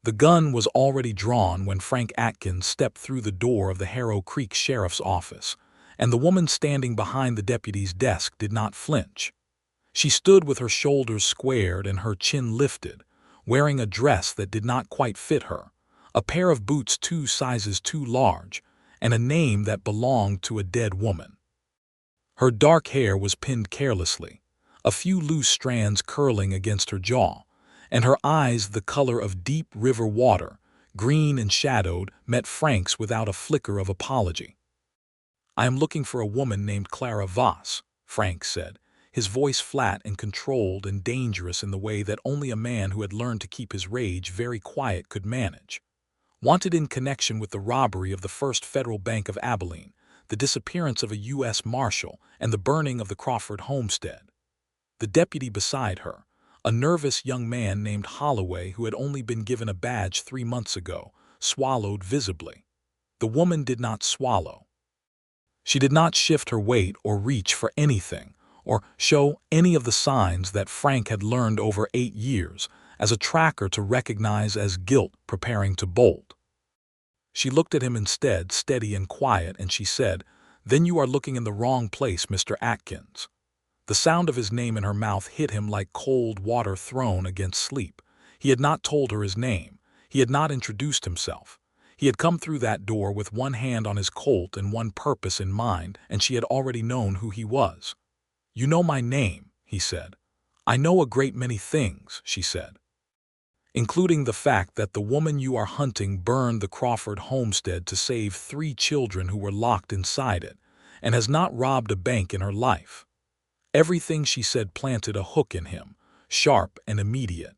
The gun was already drawn when Frank Atkins stepped through the door of the Harrow Creek Sheriff's office, and the woman standing behind the deputy's desk did not flinch. She stood with her shoulders squared and her chin lifted, wearing a dress that did not quite fit her, a pair of boots 2 sizes too large, and a name that belonged to a dead woman. Her dark hair was pinned carelessly, a few loose strands curling against her jaw, and her eyes, the color of deep river water, green and shadowed, met Frank's without a flicker of apology. "I am looking for a woman named Clara Voss," Frank said, his voice flat and controlled and dangerous in the way that only a man who had learned to keep his rage very quiet could manage. "Wanted in connection with the robbery of the First Federal Bank of Abilene, the disappearance of a U.S. Marshal, and the burning of the Crawford homestead." The deputy beside her, a nervous young man named Holloway who had only been given a badge 3 months ago, swallowed visibly. The woman did not swallow. She did not shift her weight or reach for anything, or show any of the signs that Frank had learned over 8 years as a tracker to recognize as guilt preparing to bolt. She looked at him instead, steady and quiet, and she said, "Then you are looking in the wrong place, Mr. Atkins." The sound of his name in her mouth hit him like cold water thrown against sleep. He had not told her his name. He had not introduced himself. He had come through that door with one hand on his Colt and one purpose in mind, and she had already known who he was. "You know my name," he said. "I know a great many things," she said, "including the fact that the woman you are hunting burned the Crawford homestead to save 3 children who were locked inside it, and has not robbed a bank in her life." Everything she said planted a hook in him, sharp and immediate.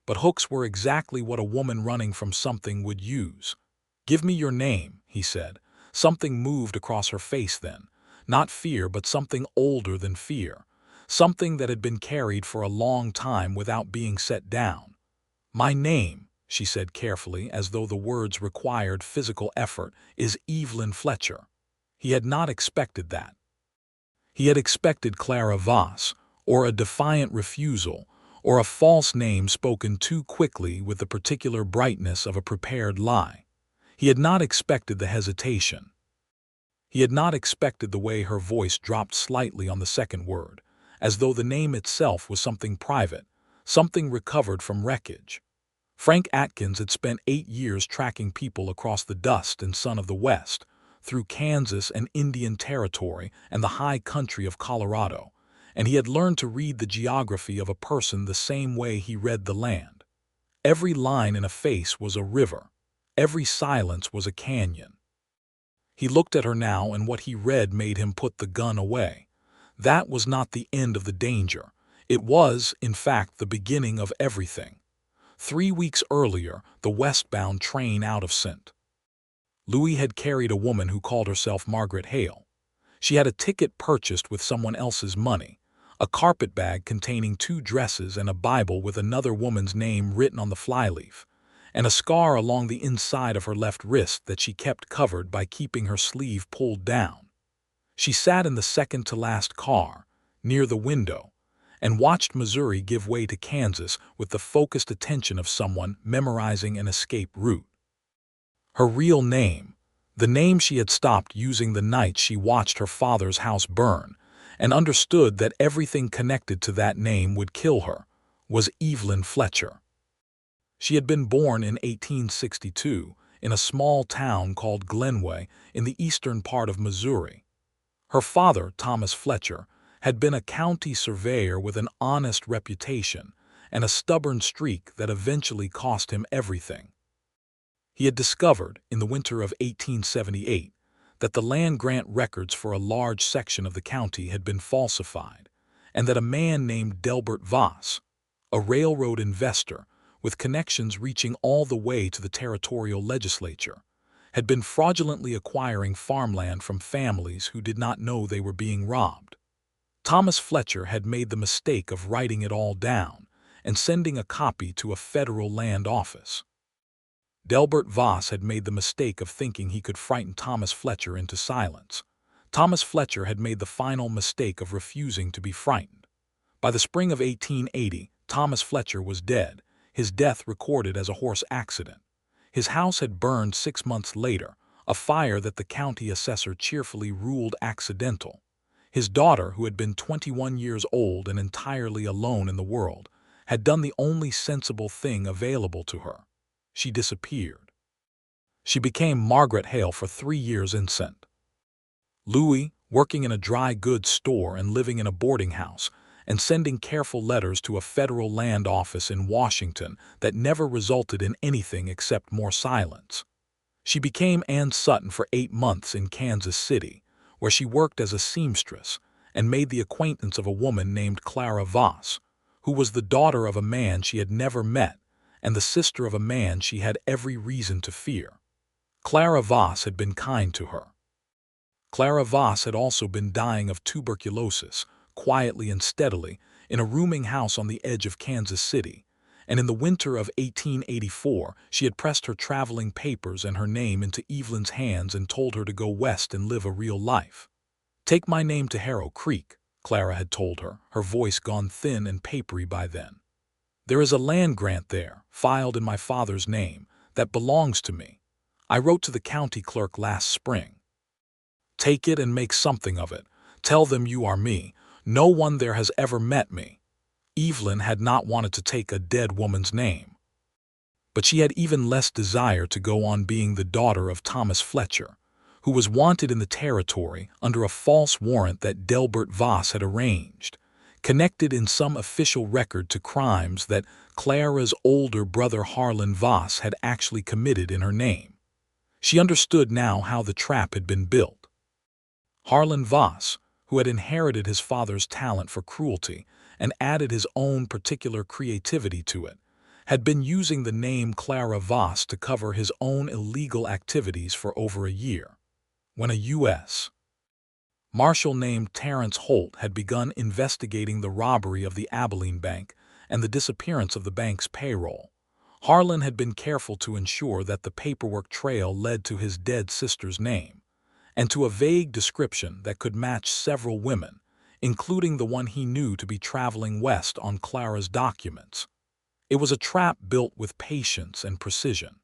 But hooks were exactly what a woman running from something would use. "Give me your name," he said. Something moved across her face then. Not fear, but something older than fear. Something that had been carried for a long time without being set down. "My name," she said carefully, as though the words required physical effort, "is Evelyn Fletcher." He had not expected that. He had expected Clara Voss, or a defiant refusal, or a false name spoken too quickly with the particular brightness of a prepared lie. He had not expected the hesitation. He had not expected the way her voice dropped slightly on the second word, as though the name itself was something private, something recovered from wreckage. Frank Atkins had spent 8 years tracking people across the dust and sun of the West, through Kansas and Indian Territory and the high country of Colorado, and he had learned to read the geography of a person the same way he read the land. Every line in a face was a river. Every silence was a canyon. He looked at her now, and what he read made him put the gun away. That was not the end of the danger. It was, in fact, the beginning of everything. 3 weeks earlier, the westbound train out of St. Louis had carried a woman who called herself Margaret Hale. She had a ticket purchased with someone else's money, a carpet bag containing 2 dresses and a Bible with another woman's name written on the flyleaf, and a scar along the inside of her left wrist that she kept covered by keeping her sleeve pulled down. She sat in the second-to-last car, near the window, and watched Missouri give way to Kansas with the focused attention of someone memorizing an escape route. Her real name, the name she had stopped using the night she watched her father's house burn, and understood that everything connected to that name would kill her, was Evelyn Fletcher. She had been born in 1862 in a small town called Glenway in the eastern part of Missouri. Her father, Thomas Fletcher, had been a county surveyor with an honest reputation and a stubborn streak that eventually cost him everything. He had discovered, in the winter of 1878, that the land grant records for a large section of the county had been falsified, and that a man named Delbert Voss, a railroad investor with connections reaching all the way to the territorial legislature, had been fraudulently acquiring farmland from families who did not know they were being robbed. Thomas Fletcher had made the mistake of writing it all down and sending a copy to a federal land office. Delbert Voss had made the mistake of thinking he could frighten Thomas Fletcher into silence. Thomas Fletcher had made the final mistake of refusing to be frightened. By the spring of 1880, Thomas Fletcher was dead, his death recorded as a horse accident. His house had burned 6 months later, a fire that the county assessor cheerfully ruled accidental. His daughter, who had been 21 years old and entirely alone in the world, had done the only sensible thing available to her. She disappeared. She became Margaret Hale for 3 years in St. Louis, working in a dry goods store and living in a boarding house, and sending careful letters to a federal land office in Washington that never resulted in anything except more silence. She became Ann Sutton for 8 months in Kansas City, where she worked as a seamstress and made the acquaintance of a woman named Clara Voss, who was the daughter of a man she had never met and the sister of a man she had every reason to fear. Clara Voss had been kind to her. Clara Voss had also been dying of tuberculosis, quietly and steadily, in a rooming house on the edge of Kansas City, and in the winter of 1884 she had pressed her traveling papers and her name into Evelyn's hands and told her to go west and live a real life. "Take my name to Harrow Creek," Clara had told her, her voice gone thin and papery by then. "There is a land grant there, filed in my father's name, that belongs to me. I wrote to the county clerk last spring. Take it and make something of it. Tell them you are me. No one there has ever met me." Evelyn had not wanted to take a dead woman's name. But she had even less desire to go on being the daughter of Thomas Fletcher, who was wanted in the territory under a false warrant that Delbert Voss had arranged, connected in some official record to crimes that Clara's older brother Harlan Voss had actually committed in her name. She understood now how the trap had been built. Harlan Voss, who had inherited his father's talent for cruelty and added his own particular creativity to it, had been using the name Clara Voss to cover his own illegal activities for over a year. When a U.S. Marshal named Terrence Holt had begun investigating the robbery of the Abilene Bank and the disappearance of the bank's payroll, Harlan had been careful to ensure that the paperwork trail led to his dead sister's name, and to a vague description that could match several women, including the one he knew to be traveling west on Clara's documents. It was a trap built with patience and precision.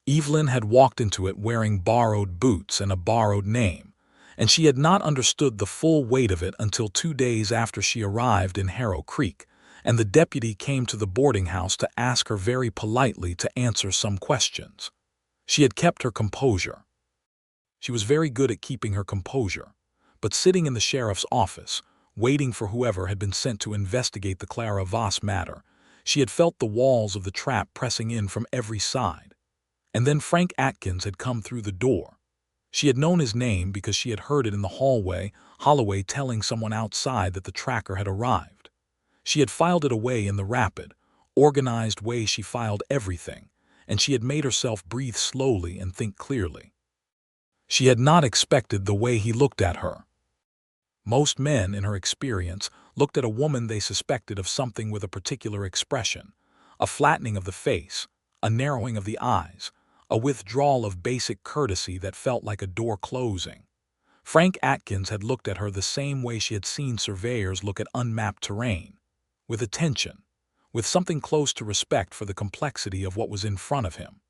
Evelyn had walked into it wearing borrowed boots and a borrowed name, and she had not understood the full weight of it until 2 days after she arrived in Harrow Creek, and the deputy came to the boarding house to ask her very politely to answer some questions. She had kept her composure. She was very good at keeping her composure, but sitting in the sheriff's office, waiting for whoever had been sent to investigate the Clara Voss matter, she had felt the walls of the trap pressing in from every side. And then Frank Atkins had come through the door. She had known his name because she had heard it in the hallway, Holloway telling someone outside that the tracker had arrived. She had filed it away in the rapid, organized way she filed everything, and she had made herself breathe slowly and think clearly. She had not expected the way he looked at her. Most men, in her experience, looked at a woman they suspected of something with a particular expression, a flattening of the face, a narrowing of the eyes, a withdrawal of basic courtesy that felt like a door closing. Frank Atkins had looked at her the same way she had seen surveyors look at unmapped terrain, with attention, with something close to respect for the complexity of what was in front of him.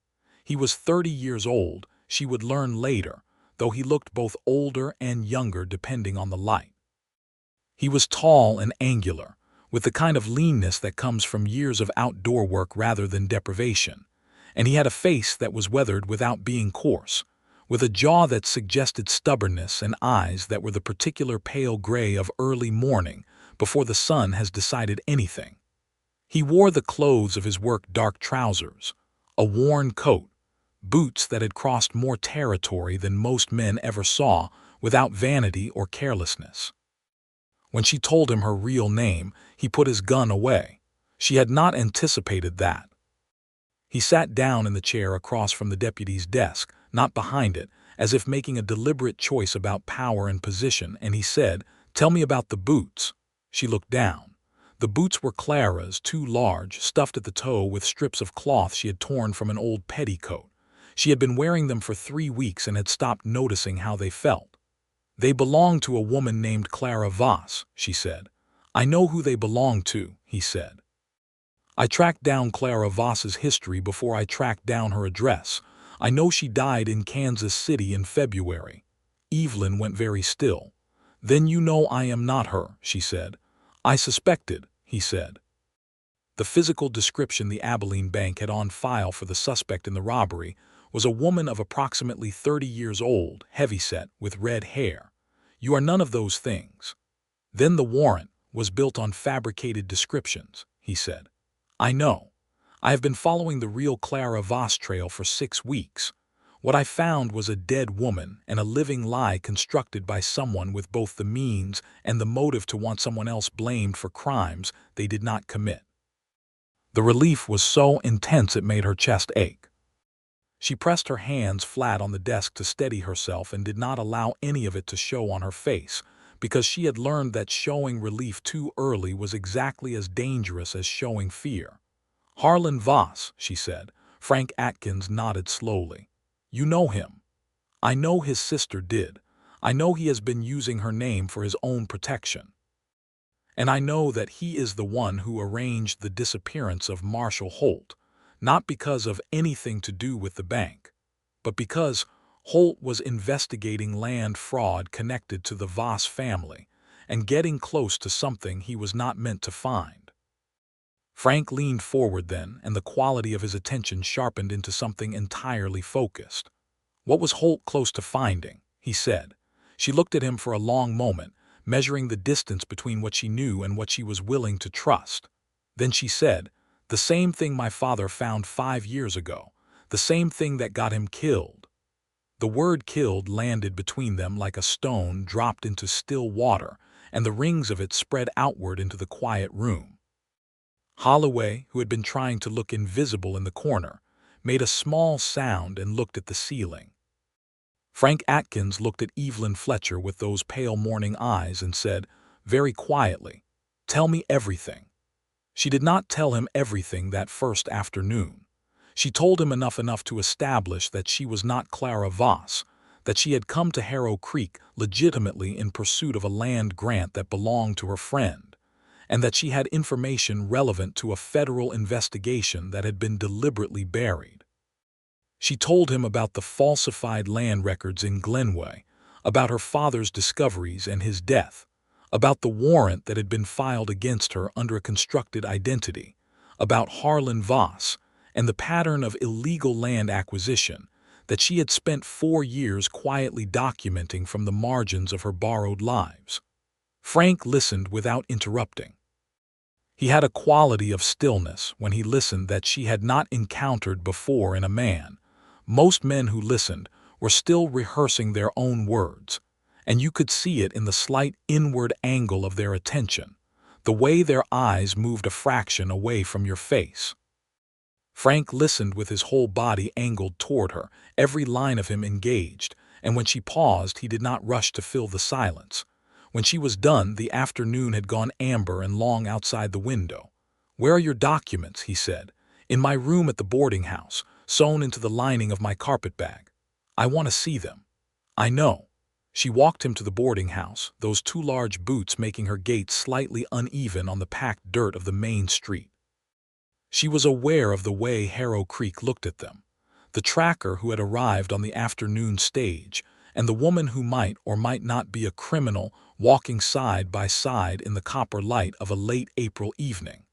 He was 30 years old, she would learn later, though he looked both older and younger depending on the light. He was tall and angular, with the kind of leanness that comes from years of outdoor work rather than deprivation, and he had a face that was weathered without being coarse, with a jaw that suggested stubbornness and eyes that were the particular pale gray of early morning before the sun has decided anything. He wore the clothes of his work: dark trousers, a worn coat, boots that had crossed more territory than most men ever saw, without vanity or carelessness. When she told him her real name, he put his gun away. She had not anticipated that. He sat down in the chair across from the deputy's desk, not behind it, as if making a deliberate choice about power and position, and he said, "Tell me about the boots." She looked down. The boots were Clara's, too large, stuffed at the toe with strips of cloth she had torn from an old petticoat. She had been wearing them for 3 weeks and had stopped noticing how they felt. "They belong to a woman named Clara Voss," she said. "I know who they belong to," he said. I tracked down Clara Voss's history before I tracked down her address. I know she died in Kansas City in February. Evelyn went very still. Then you know I am not her, she said. I suspected, he said. The physical description the Abilene Bank had on file for the suspect in the robbery was a woman of approximately 30 years old, heavyset, with red hair. You are none of those things. Then the warrant was built on fabricated descriptions, he said. I know. I have been following the real Clara Voss trail for 6 weeks. What I found was a dead woman and a living lie constructed by someone with both the means and the motive to want someone else blamed for crimes they did not commit. The relief was so intense it made her chest ache. She pressed her hands flat on the desk to steady herself and did not allow any of it to show on her face, because she had learned that showing relief too early was exactly as dangerous as showing fear. Harlan Voss, she said. Frank Atkins nodded slowly. You know him. I know his sister did. I know he has been using her name for his own protection. And I know that he is the one who arranged the disappearance of Marshall Holt, not because of anything to do with the bank, but because Holt was investigating land fraud connected to the Voss family and getting close to something he was not meant to find. Frank leaned forward then, and the quality of his attention sharpened into something entirely focused. What was Holt close to finding? He said. She looked at him for a long moment, measuring the distance between what she knew and what she was willing to trust. Then she said, the same thing my father found 5 years ago, the same thing that got him killed. The word killed landed between them like a stone dropped into still water, and the rings of it spread outward into the quiet room. Holloway, who had been trying to look invisible in the corner, made a small sound and looked at the ceiling. Frank Atkins looked at Evelyn Fletcher with those pale morning eyes and said, very quietly, tell me everything. She did not tell him everything that first afternoon. She told him enough to establish that she was not Clara Voss, that she had come to Harrow Creek legitimately in pursuit of a land grant that belonged to her friend, and that she had information relevant to a federal investigation that had been deliberately buried. She told him about the falsified land records in Glenway, about her father's discoveries and his death, about the warrant that had been filed against her under a constructed identity, about Harlan Voss, and the pattern of illegal land acquisition that she had spent 4 years quietly documenting from the margins of her borrowed lives. Frank listened without interrupting. He had a quality of stillness when he listened that she had not encountered before in a man. Most men who listened were still rehearsing their own words, and you could see it in the slight inward angle of their attention, the way their eyes moved a fraction away from your face. Frank listened with his whole body angled toward her, every line of him engaged, and when she paused he did not rush to fill the silence. When she was done, the afternoon had gone amber and long outside the window. Where are your documents? He said. In my room at the boarding house, sewn into the lining of my carpetbag. I want to see them. I know. She walked him to the boarding house, those 2 large boots making her gait slightly uneven on the packed dirt of the main street. She was aware of the way Harrow Creek looked at them, the tracker who had arrived on the afternoon stage, and the woman who might or might not be a criminal walking side by side in the copper light of a late April evening.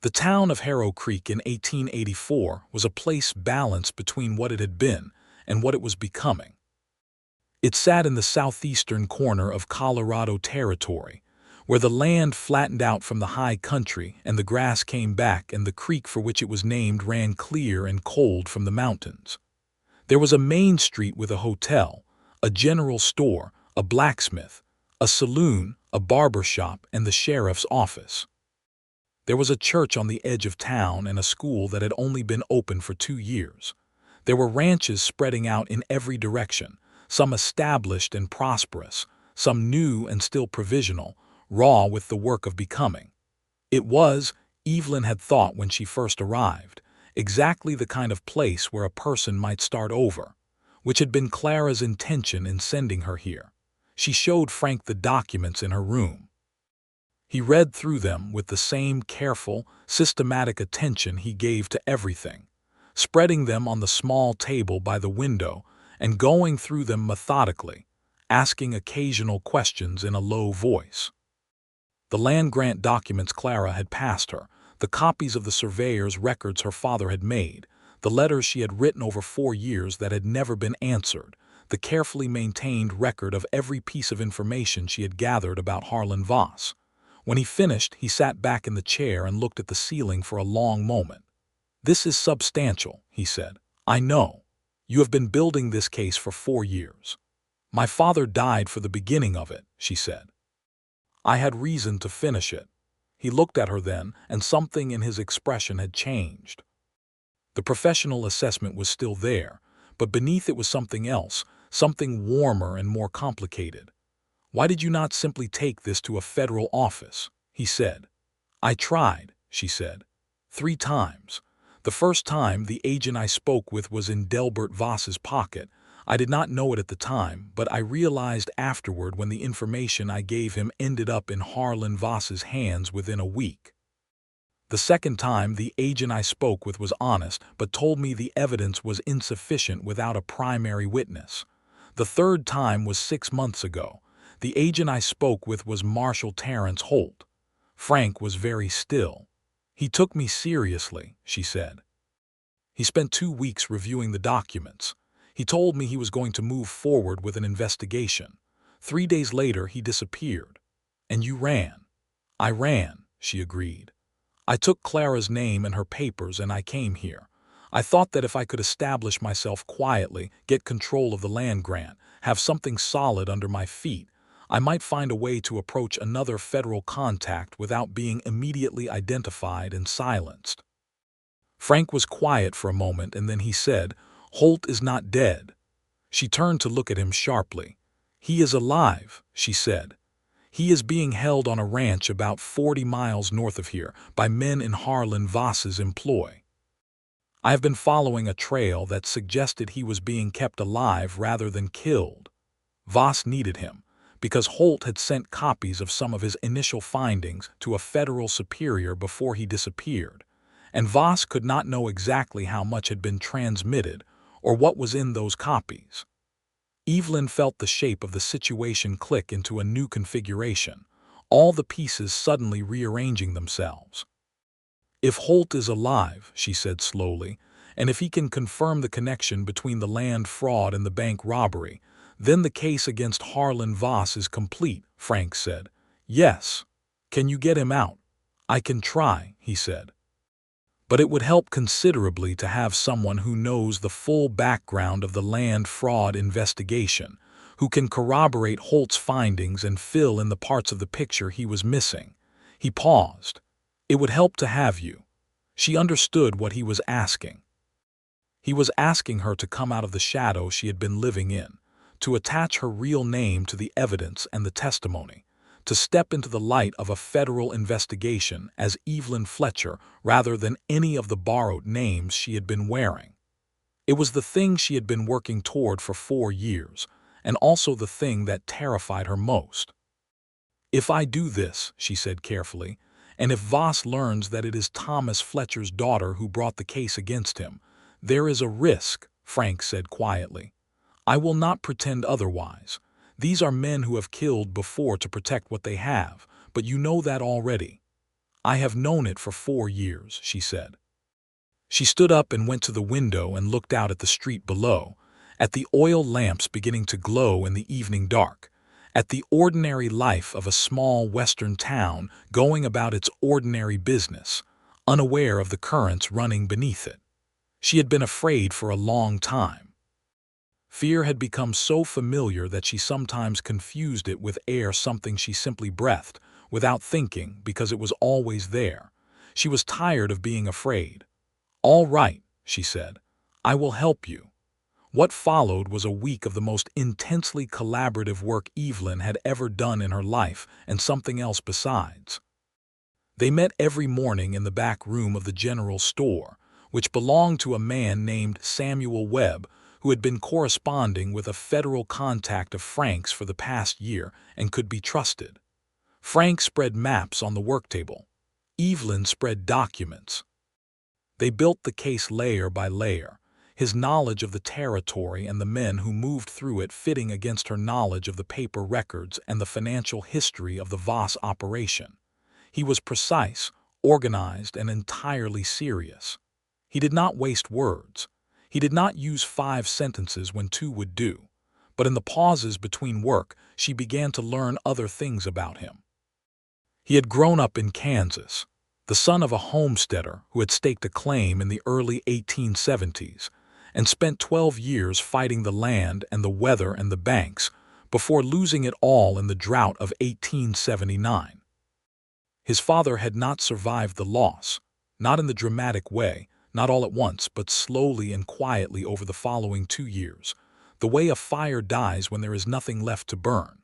The town of Harrow Creek in 1884 was a place balanced between what it had been and what it was becoming. It sat in the southeastern corner of Colorado Territory, where the land flattened out from the high country and the grass came back and the creek for which it was named ran clear and cold from the mountains. There was a main street with a hotel, a general store, a blacksmith, a saloon, a barber shop, and the sheriff's office. There was a church on the edge of town and a school that had only been open for 2 years. There were ranches spreading out in every direction, some established and prosperous, some new and still provisional, raw with the work of becoming. It was, Evelyn had thought when she first arrived, exactly the kind of place where a person might start over, which had been Clara's intention in sending her here. She showed Frank the documents in her room. He read through them with the same careful, systematic attention he gave to everything, spreading them on the small table by the window and going through them methodically, asking occasional questions in a low voice. The land grant documents Clara had passed her, the copies of the surveyor's records her father had made, the letters she had written over 4 years that had never been answered, the carefully maintained record of every piece of information she had gathered about Harlan Voss. When he finished, he sat back in the chair and looked at the ceiling for a long moment. "This is substantial," he said. "I know. You have been building this case for 4 years. My father died for the beginning of it," she said. "I had reason to finish it." He looked at her then, and something in his expression had changed. The professional assessment was still there, but beneath it was something else, something warmer and more complicated. "Why did you not simply take this to a federal office?" he said. "I tried," she said. 3 times. The first time, the agent I spoke with was in Delbert Voss's pocket. I did not know it at the time, but I realized afterward when the information I gave him ended up in Harlan Voss's hands within a week. The second time, the agent I spoke with was honest, but told me the evidence was insufficient without a primary witness. The third time was 6 months ago. The agent I spoke with was Marshal Terrence Holt. Frank was very still. "He took me seriously," she said. "He spent 2 weeks reviewing the documents. He told me he was going to move forward with an investigation. 3 days later, he disappeared. And you ran." "I ran," she agreed. "I took Clara's name and her papers and I came here. I thought that if I could establish myself quietly, get control of the land grant, have something solid under my feet, I might find a way to approach another federal contact without being immediately identified and silenced." Frank was quiet for a moment and then he said, "Holt is not dead." She turned to look at him sharply. "He is alive," she said. "He is being held on a ranch about 40 miles north of here by men in Harlan Voss's employ. I have been following a trail that suggested he was being kept alive rather than killed. Voss needed him, because Holt had sent copies of some of his initial findings to a federal superior before he disappeared, and Voss could not know exactly how much had been transmitted or what was in those copies." Evelyn felt the shape of the situation click into a new configuration, all the pieces suddenly rearranging themselves. "If Holt is alive," she said slowly, "and if he can confirm the connection between the land fraud and the bank robbery, then the case against Harlan Voss is complete," Frank said. "Yes. Can you get him out?" "I can try," he said. "But it would help considerably to have someone who knows the full background of the land fraud investigation, who can corroborate Holt's findings and fill in the parts of the picture he was missing." He paused. "It would help to have you." She understood what he was asking. He was asking her to come out of the shadow she had been living in, to attach her real name to the evidence and the testimony, to step into the light of a federal investigation as Evelyn Fletcher rather than any of the borrowed names she had been wearing. It was the thing she had been working toward for 4 years, and also the thing that terrified her most. "If I do this," she said carefully, "and if Voss learns that it is Thomas Fletcher's daughter who brought the case against him, there is a risk," Frank said quietly. "I will not pretend otherwise. These are men who have killed before to protect what they have, but you know that already." "I have known it for 4 years," she said. She stood up and went to the window and looked out at the street below, at the oil lamps beginning to glow in the evening dark, at the ordinary life of a small western town going about its ordinary business, unaware of the currents running beneath it. She had been afraid for a long time. Fear had become so familiar that she sometimes confused it with air, something she simply breathed, without thinking, because it was always there. She was tired of being afraid. "All right," she said. "I will help you." What followed was a week of the most intensely collaborative work Evelyn had ever done in her life, and something else besides. They met every morning in the back room of the general store, which belonged to a man named Samuel Webb, who had been corresponding with a federal contact of Frank's for the past year and could be trusted. Frank spread maps on the work table. Evelyn spread documents. They built the case layer by layer, his knowledge of the territory and the men who moved through it fitting against her knowledge of the paper records and the financial history of the Voss operation. He was precise, organized, and entirely serious. He did not waste words. He did not use 5 sentences when 2 would do. But in the pauses between work, she began to learn other things about him. He had grown up in Kansas, the son of a homesteader who had staked a claim in the early 1870s and spent 12 years fighting the land and the weather and the banks before losing it all in the drought of 1879. His father had not survived the loss, not in the dramatic way, not all at once, but slowly and quietly over the following 2 years, the way a fire dies when there is nothing left to burn.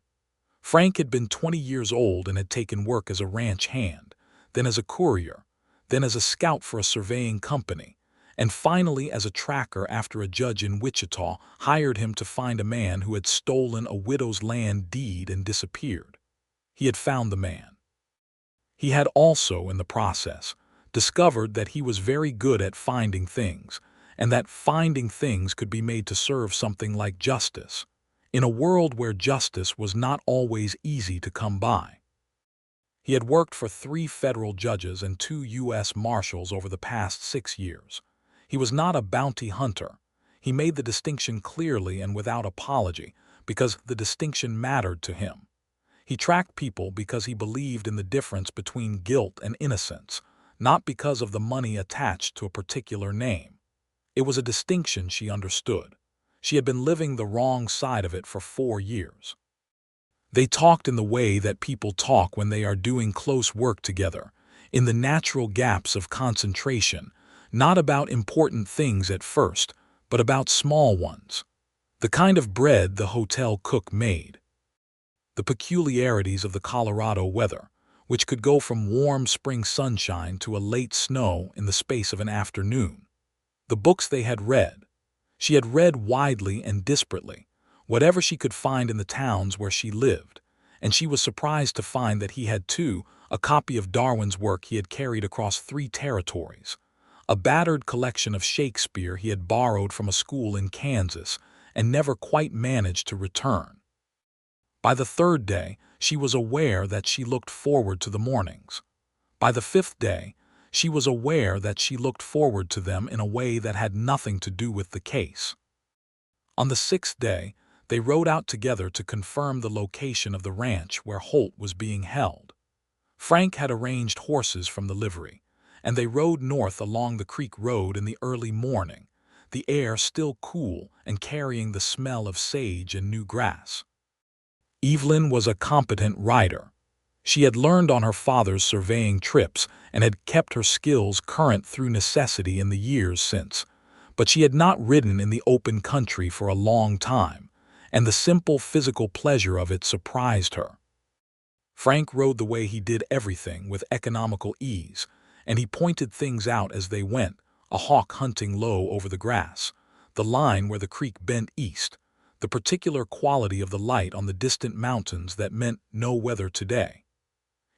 Frank had been 20 years old and had taken work as a ranch hand, then as a courier, then as a scout for a surveying company, and finally as a tracker after a judge in Wichita hired him to find a man who had stolen a widow's land deed and disappeared. He had found the man. He had also, in the process, discovered that he was very good at finding things, and that finding things could be made to serve something like justice, in a world where justice was not always easy to come by. He had worked for 3 federal judges and 2 U.S. Marshals over the past 6 years. He was not a bounty hunter. He made the distinction clearly and without apology, because the distinction mattered to him. He tracked people because he believed in the difference between guilt and innocence, not because of the money attached to a particular name. It was a distinction she understood. She had been living the wrong side of it for 4 years. They talked in the way that people talk when they are doing close work together, in the natural gaps of concentration, not about important things at first, but about small ones. The kind of bread the hotel cook made. The peculiarities of the Colorado weather, which could go from warm spring sunshine to a late snow in the space of an afternoon. The books they had read. She had read widely and disparately, whatever she could find in the towns where she lived, and she was surprised to find that he had too, a copy of Darwin's work he had carried across 3 territories, a battered collection of Shakespeare he had borrowed from a school in Kansas and never quite managed to return. By the 3rd day, she was aware that she looked forward to the mornings. By the 5th day, she was aware that she looked forward to them in a way that had nothing to do with the case. On the 6th day, they rode out together to confirm the location of the ranch where Holt was being held. Frank had arranged horses from the livery, and they rode north along the creek road in the early morning, the air still cool and carrying the smell of sage and new grass. Evelyn was a competent rider. She had learned on her father's surveying trips and had kept her skills current through necessity in the years since, but she had not ridden in the open country for a long time, and the simple physical pleasure of it surprised her. Frank rode the way he did everything with economical ease, and he pointed things out as they went, a hawk hunting low over the grass, the line where the creek bent east, the particular quality of the light on the distant mountains that meant no weather today.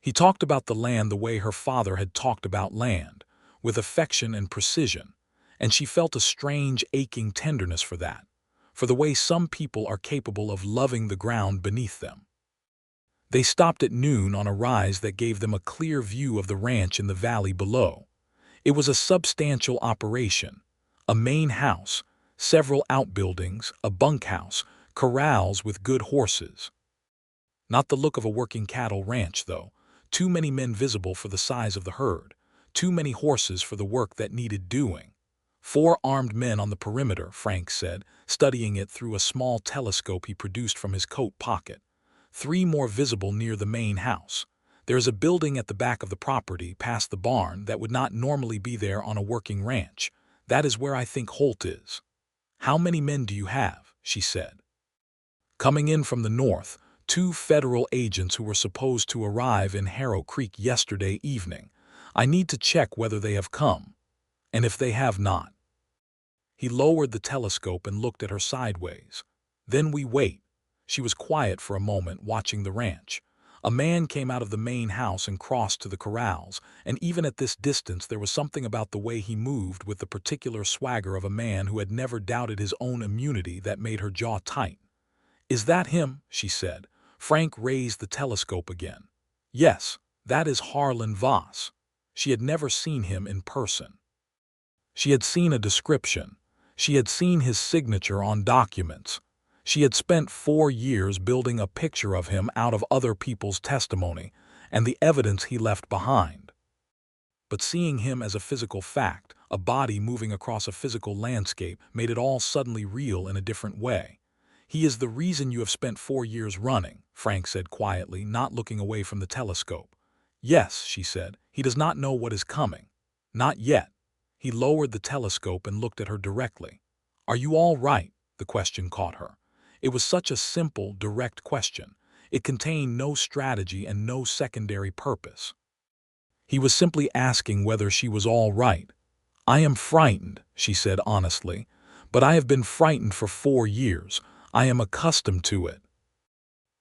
He talked about the land the way her father had talked about land, with affection and precision, and she felt a strange, aching tenderness for that, for the way some people are capable of loving the ground beneath them. They stopped at noon on a rise that gave them a clear view of the ranch in the valley below. It was a substantial operation, a main house, several outbuildings, a bunkhouse, corrals with good horses. Not the look of a working cattle ranch, though. Too many men visible for the size of the herd, too many horses for the work that needed doing. 4 armed men on the perimeter, Frank said, studying it through a small telescope he produced from his coat pocket. 3 more visible near the main house. There is a building at the back of the property, past the barn, that would not normally be there on a working ranch. That is where I think Holt is. How many men do you have? She said. Coming in from the north, 2 federal agents who were supposed to arrive in Harrow Creek yesterday evening. I need to check whether they have come, and if they have not. He lowered the telescope and looked at her sideways. Then we wait. She was quiet for a moment, watching the ranch. A man came out of the main house and crossed to the corrals, and even at this distance there was something about the way he moved with the particular swagger of a man who had never doubted his own immunity that made her jaw tight. "Is that him?" she said. Frank raised the telescope again. "Yes, that is Harlan Voss." She had never seen him in person. She had seen a description. She had seen his signature on documents. She had spent 4 years building a picture of him out of other people's testimony and the evidence he left behind. But seeing him as a physical fact, a body moving across a physical landscape, made it all suddenly real in a different way. "He is the reason you have spent 4 years running," Frank said quietly, not looking away from the telescope. "Yes," she said, "he does not know what is coming. Not yet." He lowered the telescope and looked at her directly. "Are you all right?" The question caught her. It was such a simple, direct question. It contained no strategy and no secondary purpose. He was simply asking whether she was all right. "I am frightened," she said honestly, "but I have been frightened for 4 years. I am accustomed to it."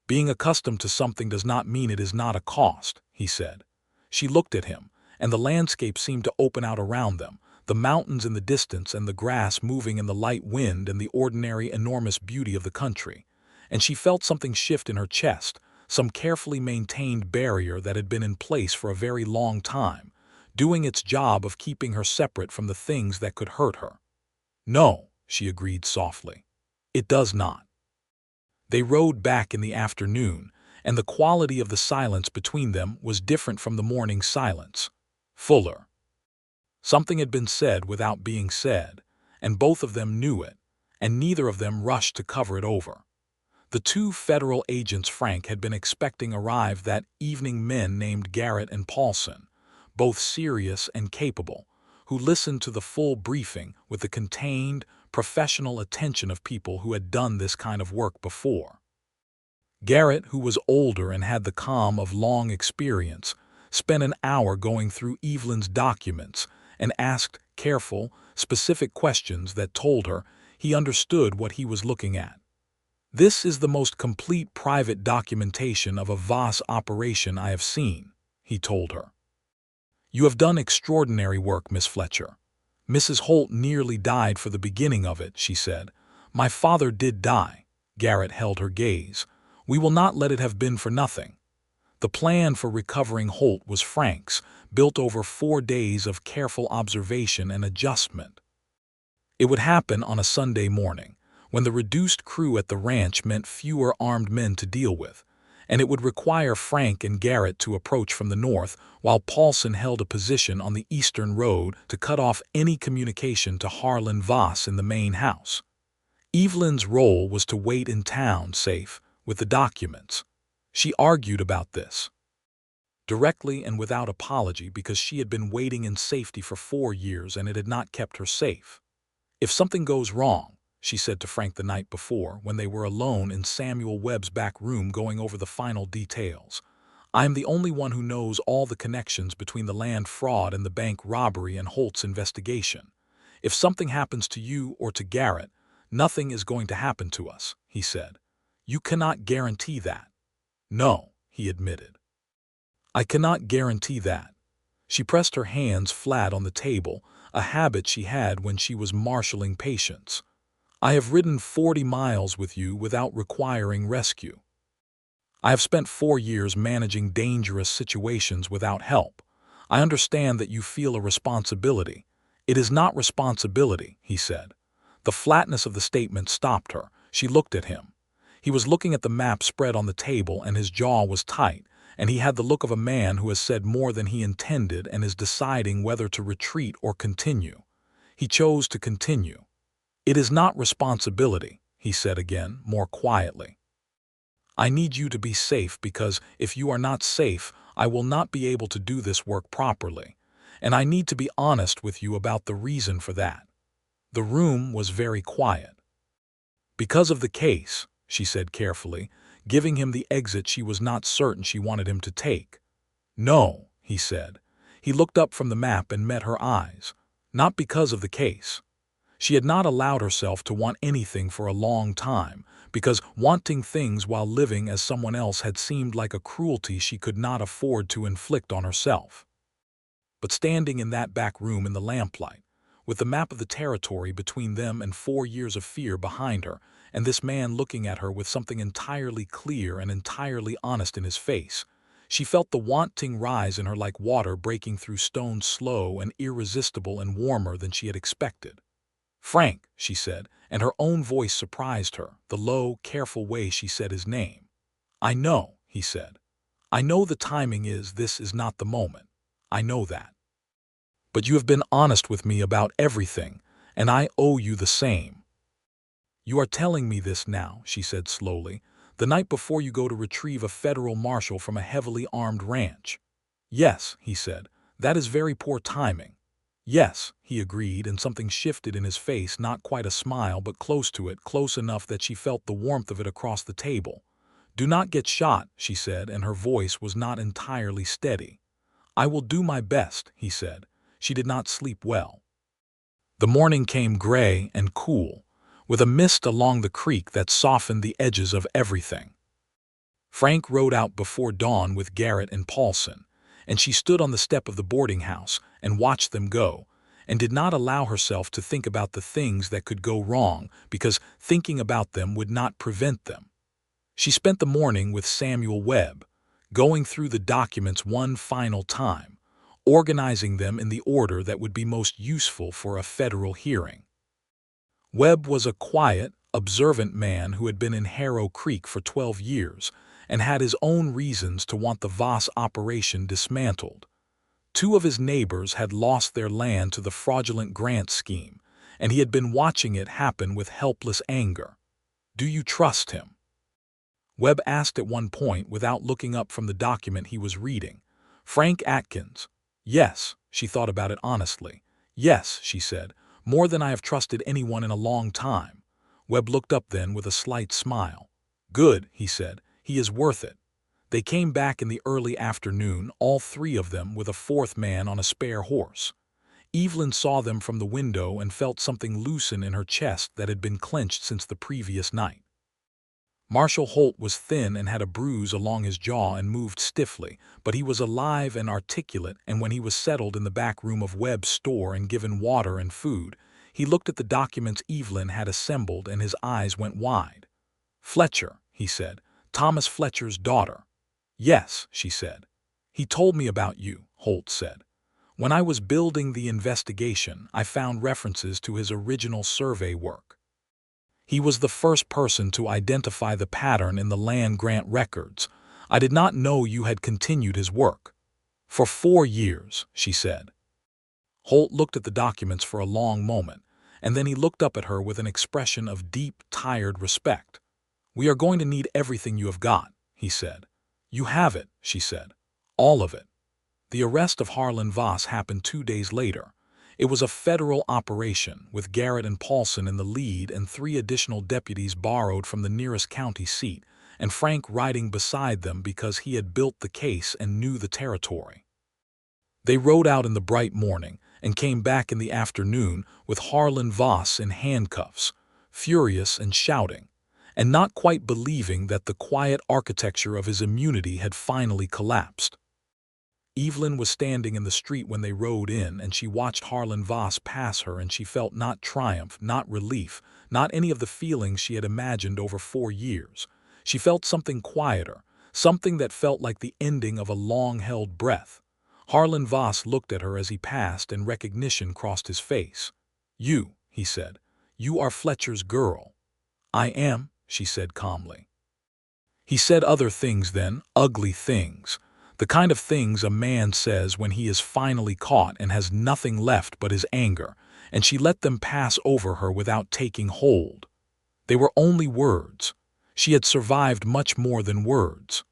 "Being accustomed to something does not mean it is not a cost," he said. She looked at him, and the landscape seemed to open out around them, the mountains in the distance and the grass moving in the light wind and the ordinary enormous beauty of the country. And she felt something shift in her chest, some carefully maintained barrier that had been in place for a very long time, doing its job of keeping her separate from the things that could hurt her. "No," she agreed softly. "It does not." They rode back in the afternoon, and the quality of the silence between them was different from the morning silence. Fuller. Something had been said without being said, and both of them knew it, and neither of them rushed to cover it over. The 2 federal agents Frank had been expecting arrived that evening, men named Garrett and Paulson, both serious and capable, who listened to the full briefing with the contained, professional attention of people who had done this kind of work before. Garrett, who was older and had the calm of long experience, spent an hour going through Evelyn's documents and asked careful, specific questions that told her he understood what he was looking at. "This is the most complete private documentation of a Voss operation I have seen," he told her. "You have done extraordinary work, Miss Fletcher. Mrs. Holt nearly died for the beginning of it," she said. "My father did die." Garrett held her gaze. "We will not let it have been for nothing. The plan for recovering Holt was Frank's, built over 4 days of careful observation and adjustment. It would happen on a Sunday morning, when the reduced crew at the ranch meant fewer armed men to deal with, and it would require Frank and Garrett to approach from the north, while Paulson held a position on the eastern road to cut off any communication to Harlan Voss in the main house. Evelyn's role was to wait in town, safe, with the documents. She argued about this directly and without apology because she had been waiting in safety for 4 years and it had not kept her safe. "If something goes wrong," she said to Frank the night before when they were alone in Samuel Webb's back room going over the final details, "I am the only one who knows all the connections between the land fraud and the bank robbery and Holt's investigation. If something happens to you or to Garrett, nothing is going to happen to us," he said. "You cannot guarantee that." "No," he admitted. "I cannot guarantee that." She pressed her hands flat on the table, a habit she had when she was marshaling patients. "I have ridden 40 miles with you without requiring rescue. I have spent 4 years managing dangerous situations without help. I understand that you feel a responsibility." "It is not responsibility," he said. The flatness of the statement stopped her. She looked at him. He was looking at the map spread on the table, and his jaw was tight, and he had the look of a man who has said more than he intended and is deciding whether to retreat or continue. He chose to continue. "It is not responsibility," he said again, more quietly. "I need you to be safe because if you are not safe, I will not be able to do this work properly. And I need to be honest with you about the reason for that." The room was very quiet. "Because of the case," she said carefully, giving him the exit she was not certain she wanted him to take. "No," he said. He looked up from the map and met her eyes. "Not because of the case." She had not allowed herself to want anything for a long time, because wanting things while living as someone else had seemed like a cruelty she could not afford to inflict on herself. But standing in that back room in the lamplight, with the map of the territory between them and 4 years of fear behind her, and this man looking at her with something entirely clear and entirely honest in his face, she felt the wanting rise in her like water breaking through stone, slow and irresistible and warmer than she had expected. "Frank," she said, and her own voice surprised her, the low, careful way she said his name. "I know," he said. "I know the timing is this is not the moment. I know that. But you have been honest with me about everything, and I owe you the same. You are telling me this now," she said slowly, "the night before you go to retrieve a federal marshal from a heavily armed ranch." "Yes," he said, "that is very poor timing." "Yes," he agreed, and something shifted in his face, not quite a smile, but close to it, close enough that she felt the warmth of it across the table. "Do not get shot," she said, and her voice was not entirely steady. "I will do my best," he said. She did not sleep well. The morning came gray and cool, with a mist along the creek that softened the edges of everything. Frank rode out before dawn with Garrett and Paulson, and she stood on the step of the boarding house and watched them go, and did not allow herself to think about the things that could go wrong, because thinking about them would not prevent them. She spent the morning with Samuel Webb, going through the documents one final time, organizing them in the order that would be most useful for a federal hearing. Webb was a quiet, observant man who had been in Harrow Creek for 12 years and had his own reasons to want the Voss operation dismantled. 2 of his neighbors had lost their land to the fraudulent grant scheme, and he had been watching it happen with helpless anger. "Do you trust him?" Webb asked at one point without looking up from the document he was reading. "Frank Atkins." "Yes," she thought about it honestly. "Yes," she said, "more than I have trusted anyone in a long time." Webb looked up then with a slight smile. "Good," he said, "he is worth it." They came back in the early afternoon, all 3 of them, with a 4th man on a spare horse. Evelyn saw them from the window and felt something loosen in her chest that had been clenched since the previous night. Marshal Holt was thin and had a bruise along his jaw and moved stiffly, but he was alive and articulate, and when he was settled in the back room of Webb's store and given water and food, he looked at the documents Evelyn had assembled and his eyes went wide. "Fletcher," he said, "Thomas Fletcher's daughter." "Yes," she said. "He told me about you," Holt said. "When I was building the investigation, I found references to his original survey work. He was the first person to identify the pattern in the land grant records. I did not know you had continued his work." "For 4 years," she said. Holt looked at the documents for a long moment, and then he looked up at her with an expression of deep, tired respect. "We are going to need everything you have got," he said. "You have it," she said. "All of it." The arrest of Harlan Voss happened 2 days later. It was a federal operation, with Garrett and Paulson in the lead and 3 additional deputies borrowed from the nearest county seat, and Frank riding beside them because he had built the case and knew the territory. They rode out in the bright morning and came back in the afternoon with Harlan Voss in handcuffs, furious and shouting, and not quite believing that the quiet architecture of his immunity had finally collapsed. Evelyn was standing in the street when they rode in, and she watched Harlan Voss pass her, and she felt not triumph, not relief, not any of the feelings she had imagined over 4 years. She felt something quieter, something that felt like the ending of a long-held breath. Harlan Voss looked at her as he passed, and recognition crossed his face. "You," he said, "you are Fletcher's girl." "I am," she said calmly. He said other things then, ugly things. The kind of things a man says when he is finally caught and has nothing left but his anger, and she let them pass over her without taking hold. They were only words. She had survived much more than words.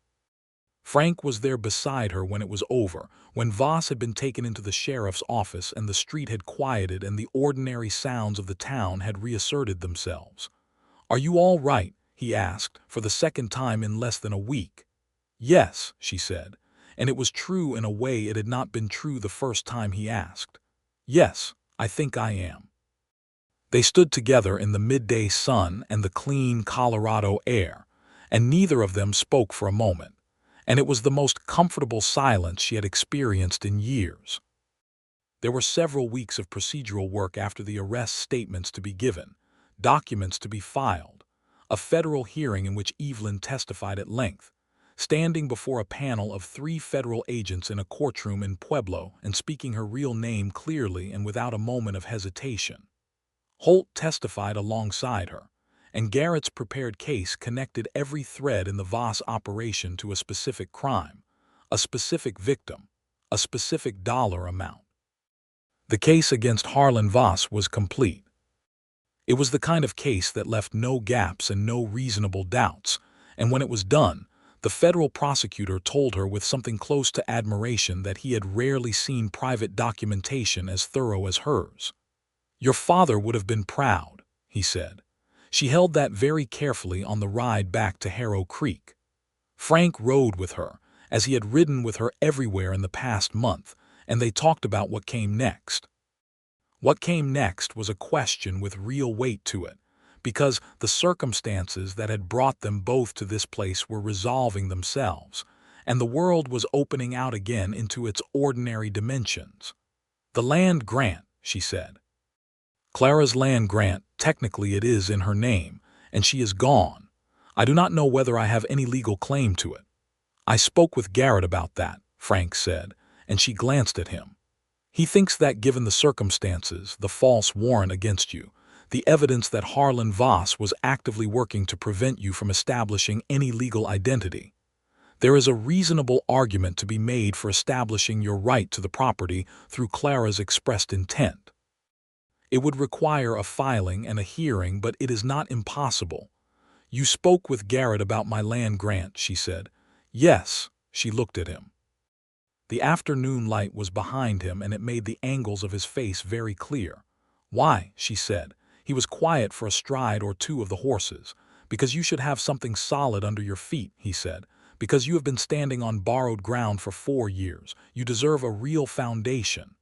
Frank was there beside her when it was over, when Voss had been taken into the sheriff's office and the street had quieted and the ordinary sounds of the town had reasserted themselves. "Are you all right?" he asked, for the second time in less than a week. "Yes," she said. And it was true in a way it had not been true the first time he asked. "Yes, I think I am." They stood together in the midday sun and the clean Colorado air, and neither of them spoke for a moment, and it was the most comfortable silence she had experienced in years. There were several weeks of procedural work after the arrest, statements to be given, documents to be filed, a federal hearing in which Evelyn testified at length, standing before a panel of 3 federal agents in a courtroom in Pueblo and speaking her real name clearly and without a moment of hesitation. Holt testified alongside her, and Garrett's prepared case connected every thread in the Voss operation to a specific crime, a specific victim, a specific dollar amount. The case against Harlan Voss was complete. It was the kind of case that left no gaps and no reasonable doubts, and when it was done, the federal prosecutor told her with something close to admiration that he had rarely seen private documentation as thorough as hers. "Your father would have been proud," he said. She held that very carefully on the ride back to Harrow Creek. Frank rode with her, as he had ridden with her everywhere in the past month, and they talked about what came next. What came next was a question with real weight to it, because the circumstances that had brought them both to this place were resolving themselves, and the world was opening out again into its ordinary dimensions. "The land grant," she said. "Clara's land grant, technically it is in her name, and she is gone. I do not know whether I have any legal claim to it." "I spoke with Garrett about that," Frank said, and she glanced at him. "He thinks that given the circumstances, the false warrant against you, the evidence that Harlan Voss was actively working to prevent you from establishing any legal identity, there is a reasonable argument to be made for establishing your right to the property through Clara's expressed intent. It would require a filing and a hearing, but it is not impossible." "You spoke with Garrett about my land grant," she said. "Yes." She looked at him. The afternoon light was behind him, and it made the angles of his face very clear. "Why?" she said. He was quiet for a stride or two of the horses. "Because you should have something solid under your feet," he said. "Because you have been standing on borrowed ground for 4 years. You deserve a real foundation."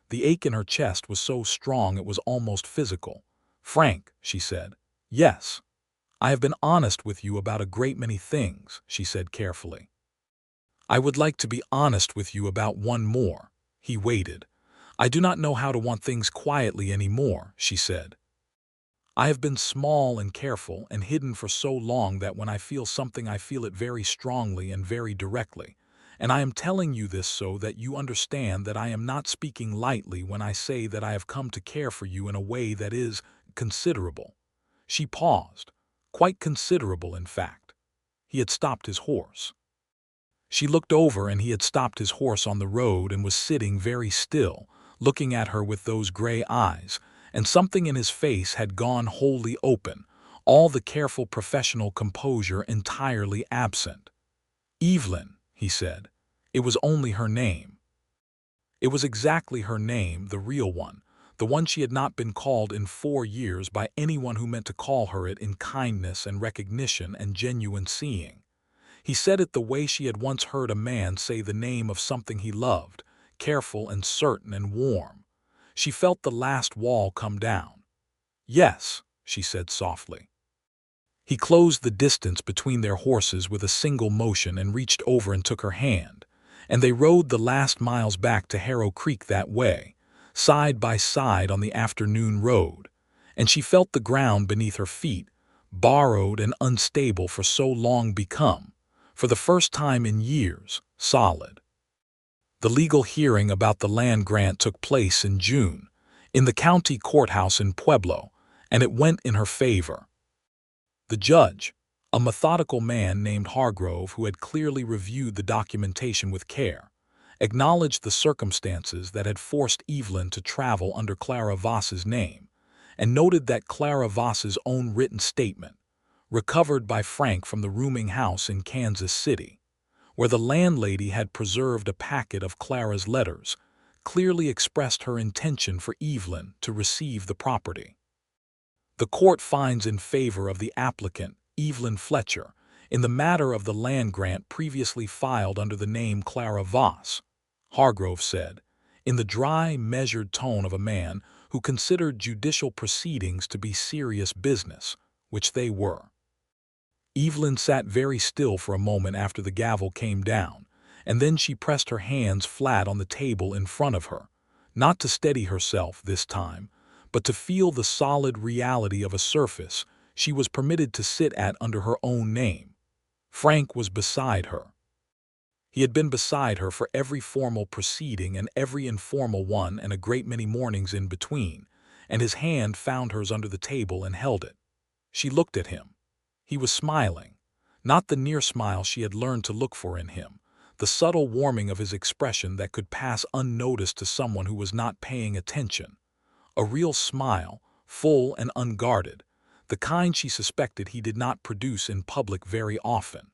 The ache in her chest was so strong it was almost physical. "Frank," she said. "Yes." "I have been honest with you about a great many things," she said carefully. "I would like to be honest with you about one more." He waited. "I do not know how to want things quietly anymore," she said. "I have been small and careful and hidden for so long that when I feel something I feel it very strongly and very directly. And I am telling you this so that you understand that I am not speaking lightly when I say that I have come to care for you in a way that is considerable." She paused. "Quite considerable, in fact." He had stopped his horse. She looked over, and he had stopped his horse on the road and was sitting very still, looking at her with those gray eyes, and something in his face had gone wholly open, all the careful professional composure entirely absent. "Evelyn," he said. It was only her name. It was exactly her name, the real one, the one she had not been called in 4 years by anyone who meant to call her it in kindness and recognition and genuine seeing. He said it the way she had once heard a man say the name of something he loved, careful and certain and warm. She felt the last wall come down. "Yes," she said softly. He closed the distance between their horses with a single motion and reached over and took her hand, and they rode the last miles back to Harrow Creek that way, side by side on the afternoon road, and she felt the ground beneath her feet, borrowed and unstable for so long, become, for the first time in years, solid. The legal hearing about the land grant took place in June, in the county courthouse in Pueblo, and it went in her favor. The judge, a methodical man named Hargrove who had clearly reviewed the documentation with care, acknowledged the circumstances that had forced Evelyn to travel under Clara Voss's name, and noted that Clara Voss's own written statement, recovered by Frank from the rooming house in Kansas City, where the landlady had preserved a packet of Clara's letters, clearly expressed her intention for Evelyn to receive the property. The court finds in favor of the applicant, Evelyn Fletcher, in the matter of the land grant previously filed under the name Clara Voss, Hargrove said, in the dry, measured tone of a man who considered judicial proceedings to be serious business, which they were. Evelyn sat very still for a moment after the gavel came down, and then she pressed her hands flat on the table in front of her, not to steady herself this time, but to feel the solid reality of a surface she was permitted to sit at under her own name. Frank was beside her. He had been beside her for every formal proceeding and every informal one and a great many mornings in between, and his hand found hers under the table and held it. She looked at him. He was smiling, not the near smile she had learned to look for in him, the subtle warming of his expression that could pass unnoticed to someone who was not paying attention. A real smile, full and unguarded, the kind she suspected he did not produce in public very often.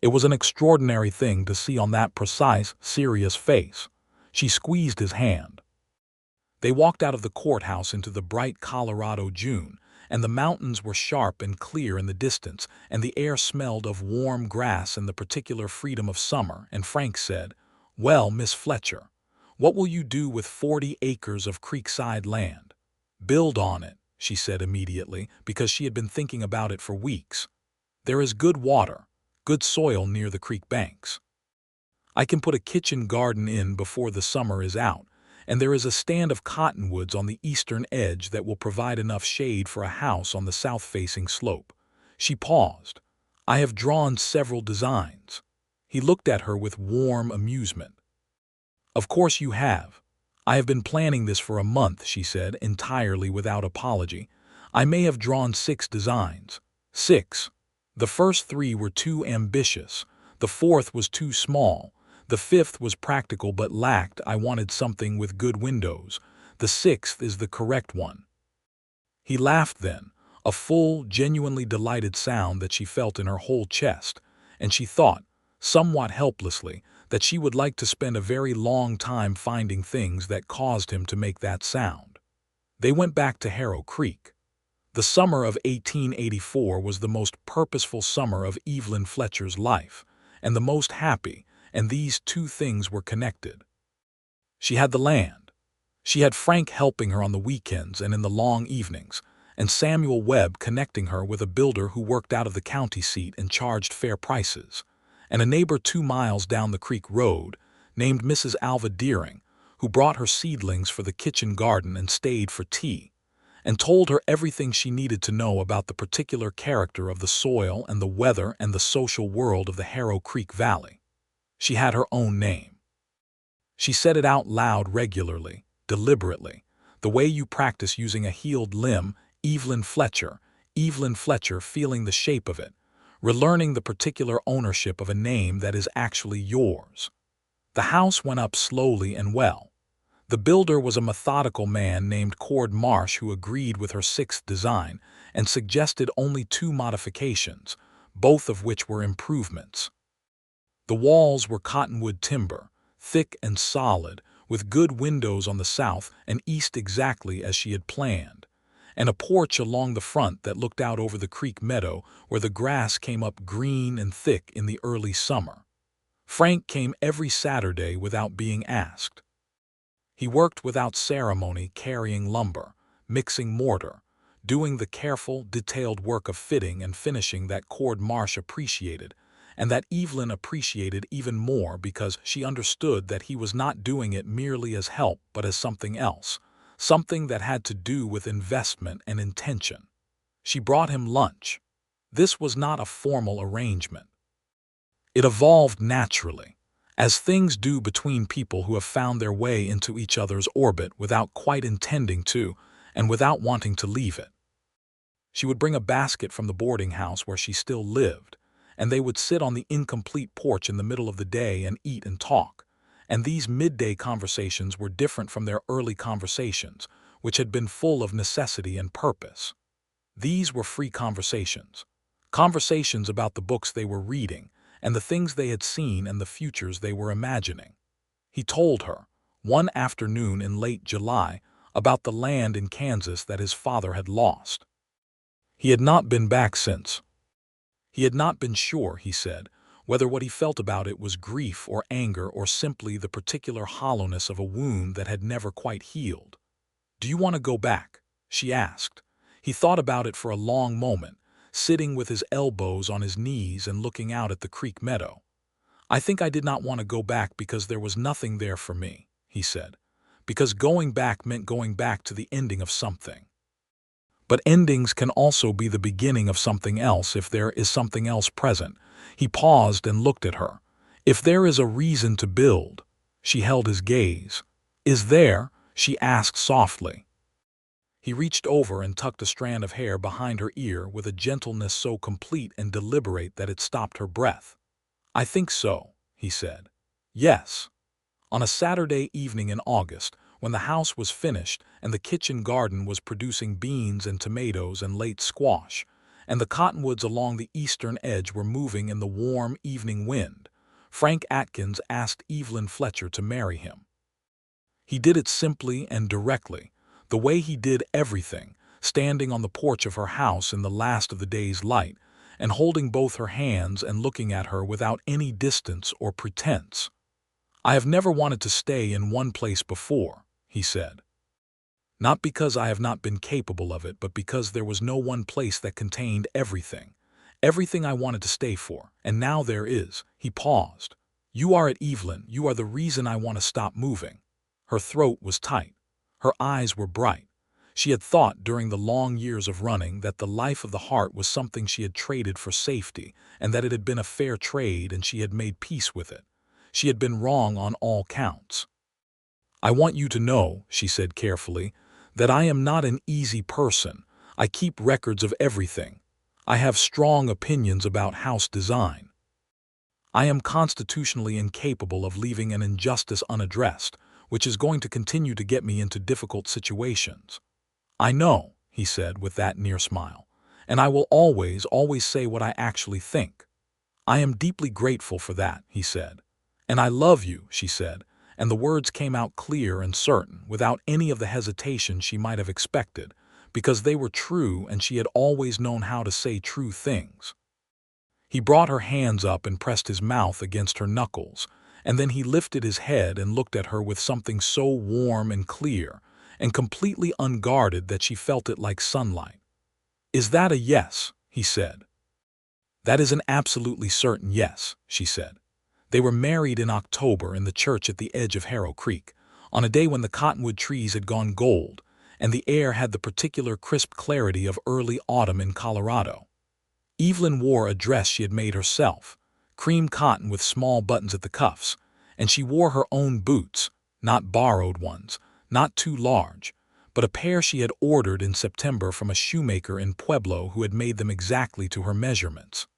It was an extraordinary thing to see on that precise, serious face. She squeezed his hand. They walked out of the courthouse into the bright Colorado June, and the mountains were sharp and clear in the distance, and the air smelled of warm grass and the particular freedom of summer, and Frank said, "Well, Miss Fletcher, what will you do with 40 acres of creekside land?" "Build on it," she said immediately, because she had been thinking about it for weeks. "There is good water, good soil near the creek banks. I can put a kitchen garden in before the summer is out, and there is a stand of cottonwoods on the eastern edge that will provide enough shade for a house on the south-facing slope." She paused. "I have drawn several designs." He looked at her with warm amusement. "Of course you have. I have been planning this for a month," she said, entirely without apology. "I may have drawn 6 designs. 6. The first 3 were too ambitious. The 4th was too small. The 5th was practical but lacked. I wanted something with good windows. The 6th is the correct one." He laughed then, a full, genuinely delighted sound that she felt in her whole chest, and she thought, somewhat helplessly, that she would like to spend a very long time finding things that caused him to make that sound. They went back to Harrow Creek. The summer of 1884 was the most purposeful summer of Evelyn Fletcher's life, and the most happy, and these 2 things were connected. She had the land. She had Frank helping her on the weekends and in the long evenings, and Samuel Webb connecting her with a builder who worked out of the county seat and charged fair prices, and a neighbor 2 miles down the creek road, named Mrs. Alva Deering, who brought her seedlings for the kitchen garden and stayed for tea, and told her everything she needed to know about the particular character of the soil and the weather and the social world of the Harrow Creek Valley. She had her own name. She said it out loud regularly, deliberately, the way you practice using a healed limb, Evelyn Fletcher, feeling the shape of it, relearning the particular ownership of a name that is actually yours. The house went up slowly and well. The builder was a methodical man named Cord Marsh who agreed with her 6th design and suggested only 2 modifications, both of which were improvements. The walls were cottonwood timber, thick and solid, with good windows on the south and east exactly as she had planned, and a porch along the front that looked out over the creek meadow where the grass came up green and thick in the early summer. Frank came every Saturday without being asked. He worked without ceremony, carrying lumber, mixing mortar, doing the careful, detailed work of fitting and finishing that Cord Marsh appreciated, and that Evelyn appreciated even more because she understood that he was not doing it merely as help but as something else, something that had to do with investment and intention. She brought him lunch. This was not a formal arrangement. It evolved naturally, as things do between people who have found their way into each other's orbit without quite intending to and without wanting to leave it. She would bring a basket from the boarding house where she still lived, and they would sit on the incomplete porch in the middle of the day and eat and talk, and these midday conversations were different from their early conversations, which had been full of necessity and purpose. These were free conversations, conversations about the books they were reading, and the things they had seen and the futures they were imagining. He told her, one afternoon in late July, about the land in Kansas that his father had lost. He had not been back since. He had not been sure, he said, whether what he felt about it was grief or anger or simply the particular hollowness of a wound that had never quite healed. "Do you want to go back?" she asked. He thought about it for a long moment, sitting with his elbows on his knees and looking out at the creek meadow. "I think I did not want to go back because there was nothing there for me," he said. "Because going back meant going back to the ending of something. But endings can also be the beginning of something else if there is something else present." He paused and looked at her. "If there is a reason to build." She held his gaze. "Is there?" she asked softly. He reached over and tucked a strand of hair behind her ear with a gentleness so complete and deliberate that it stopped her breath. "I think so," he said. "Yes." On a Saturday evening in August, when the house was finished and the kitchen garden was producing beans and tomatoes and late squash, and the cottonwoods along the eastern edge were moving in the warm evening wind, Frank Atkins asked Evelyn Fletcher to marry him. He did it simply and directly, the way he did everything, standing on the porch of her house in the last of the day's light, and holding both her hands and looking at her without any distance or pretense. "I have never wanted to stay in one place before," he said. "Not because I have not been capable of it, but because there was no one place that contained everything. Everything I wanted to stay for, and now there is." He paused. "You are it, Evelyn. You are the reason I want to stop moving." Her throat was tight. Her eyes were bright. She had thought during the long years of running that the life of the heart was something she had traded for safety, and that it had been a fair trade and she had made peace with it. She had been wrong on all counts. "I want you to know," she said carefully, "that I am not an easy person. I keep records of everything. I have strong opinions about house design. I am constitutionally incapable of leaving an injustice unaddressed, which is going to continue to get me into difficult situations." "I know," he said with that near smile, "and I will always, always say what I actually think." "I am deeply grateful for that," he said. "And I love you," she said, and the words came out clear and certain, without any of the hesitation she might have expected, because they were true and she had always known how to say true things. He brought her hands up and pressed his mouth against her knuckles, and then he lifted his head and looked at her with something so warm and clear and completely unguarded that she felt it like sunlight. "Is that a yes?" he said. "That is an absolutely certain yes," she said. They were married in October in the church at the edge of Harrow Creek, on a day when the cottonwood trees had gone gold, and the air had the particular crisp clarity of early autumn in Colorado. Evelyn wore a dress she had made herself, cream cotton with small buttons at the cuffs, and she wore her own boots, not borrowed ones, not too large, but a pair she had ordered in September from a shoemaker in Pueblo who had made them exactly to her measurements.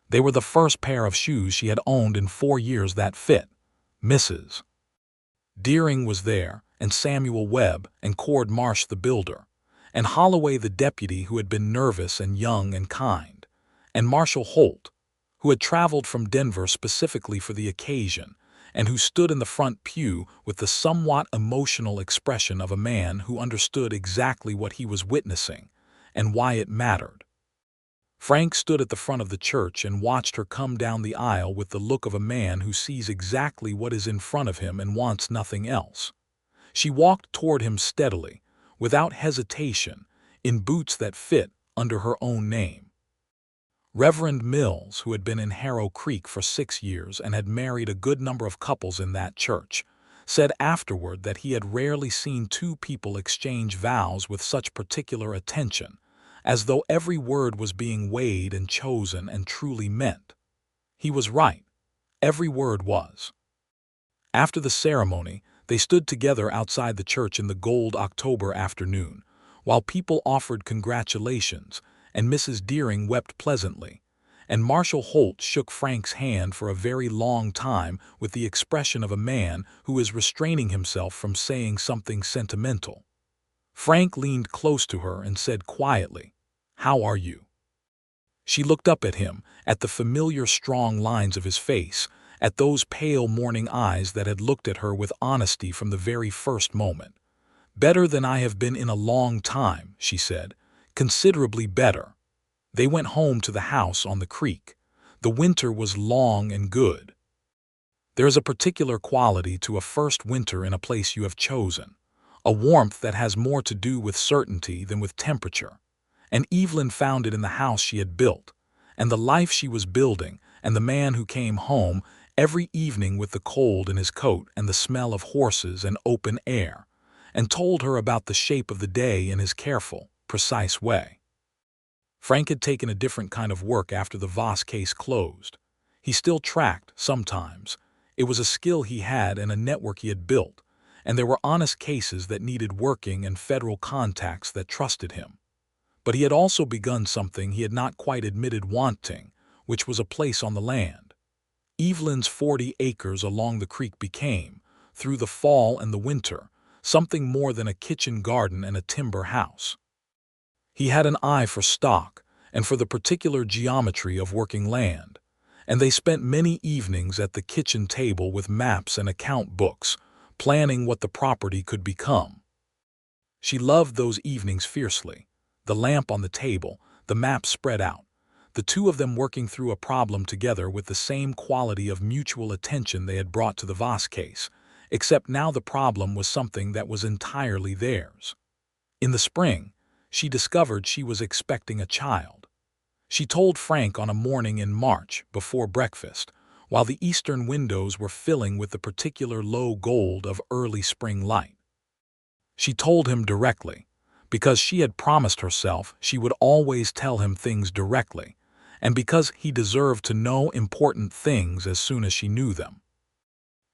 They were the first pair of shoes she had owned in 4 years that fit. Mrs. Deering was there, and Samuel Webb, and Cord Marsh the builder, and Holloway the deputy who had been nervous and young and kind, and Marshall Holt, who had traveled from Denver specifically for the occasion, and who stood in the front pew with the somewhat emotional expression of a man who understood exactly what he was witnessing and why it mattered. Frank stood at the front of the church and watched her come down the aisle with the look of a man who sees exactly what is in front of him and wants nothing else. She walked toward him steadily, without hesitation, in boots that fit under her own name. Reverend Mills, who had been in Harrow Creek for 6 years and had married a good number of couples in that church, said afterward that he had rarely seen two people exchange vows with such particular attention, as though every word was being weighed and chosen and truly meant. He was right. Every word was. After the ceremony, they stood together outside the church in the gold October afternoon, while people offered congratulations, and Mrs. Deering wept pleasantly, and Marshall Holt shook Frank's hand for a very long time with the expression of a man who is restraining himself from saying something sentimental. Frank leaned close to her and said quietly, "How are you?" She looked up at him, at the familiar strong lines of his face, at those pale morning eyes that had looked at her with honesty from the very first moment. "Better than I have been in a long time," she said, "considerably better." They went home to the house on the creek. The winter was long and good. There is a particular quality to a first winter in a place you have chosen. a warmth that has more to do with certainty than with temperature. And Evelyn found it in the house she had built, and the life she was building, and the man who came home every evening with the cold in his coat and the smell of horses and open air, and told her about the shape of the day in his careful, precise way. Frank had taken a different kind of work after the Voss case closed. He still tracked, sometimes. It was a skill he had and a network he had built, and there were honest cases that needed working and federal contacts that trusted him. But he had also begun something he had not quite admitted wanting, which was a place on the land. Evelyn's 40 acres along the creek became, through the fall and the winter, something more than a kitchen garden and a timber house. He had an eye for stock and for the particular geometry of working land, and they spent many evenings at the kitchen table with maps and account books, planning what the property could become. She loved those evenings fiercely, the lamp on the table, the maps spread out, the two of them working through a problem together with the same quality of mutual attention they had brought to the Voss case, except now the problem was something that was entirely theirs. In the spring, she discovered she was expecting a child. She told Frank on a morning in March, before breakfast, while the eastern windows were filling with the particular low gold of early spring light. She told him directly, because she had promised herself she would always tell him things directly, and because he deserved to know important things as soon as she knew them.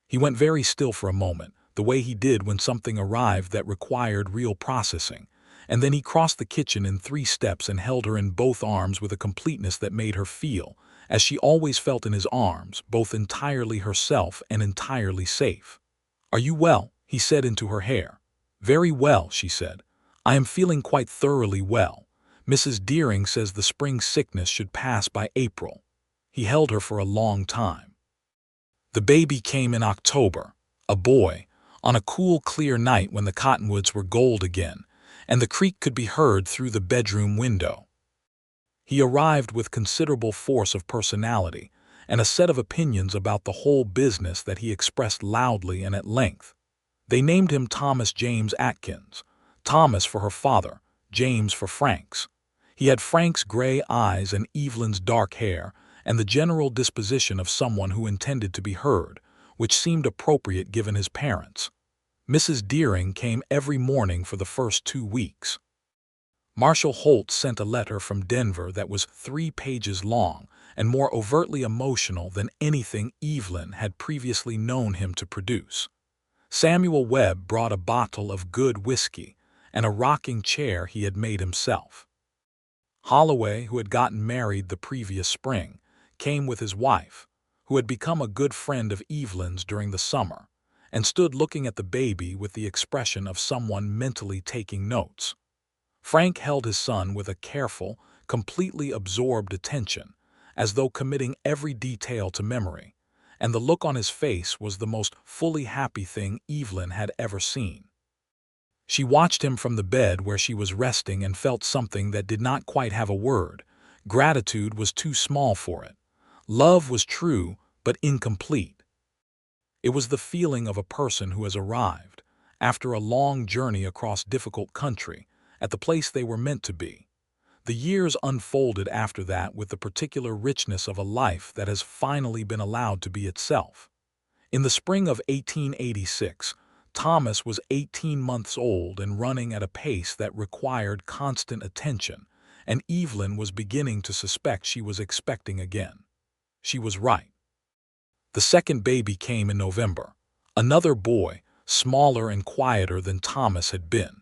He went very still for a moment, the way he did when something arrived that required real processing, and then he crossed the kitchen in 3 steps and held her in both arms with a completeness that made her feel, as she always felt in his arms, both entirely herself and entirely safe. "Are you well?" he said into her hair. "Very well," she said. "I am feeling quite thoroughly well. Mrs. Deering says the spring sickness should pass by April." He held her for a long time. The baby came in October, a boy, on a cool, clear night when the cottonwoods were gold again, and the creek could be heard through the bedroom window. He arrived with considerable force of personality and a set of opinions about the whole business that he expressed loudly and at length. They named him Thomas James Atkins, Thomas for her father, James for Frank's. He had Frank's gray eyes and Evelyn's dark hair, and the general disposition of someone who intended to be heard, which seemed appropriate given his parents. Mrs. Deering came every morning for the first 2 weeks. Marshall Holt sent a letter from Denver that was 3 pages long and more overtly emotional than anything Evelyn had previously known him to produce. Samuel Webb brought a bottle of good whiskey and a rocking chair he had made himself. Holloway, who had gotten married the previous spring, came with his wife, who had become a good friend of Evelyn's during the summer, and stood looking at the baby with the expression of someone mentally taking notes. Frank held his son with a careful, completely absorbed attention, as though committing every detail to memory, and the look on his face was the most fully happy thing Evelyn had ever seen. She watched him from the bed where she was resting and felt something that did not quite have a word. Gratitude was too small for it. Love was true, but incomplete. It was the feeling of a person who has arrived, after a long journey across difficult country, at the place they were meant to be. The years unfolded after that with the particular richness of a life that has finally been allowed to be itself. In the spring of 1886, Thomas was 18 months old and running at a pace that required constant attention, and Evelyn was beginning to suspect she was expecting again. She was right. The second baby came in November. Another boy, smaller and quieter than Thomas had been,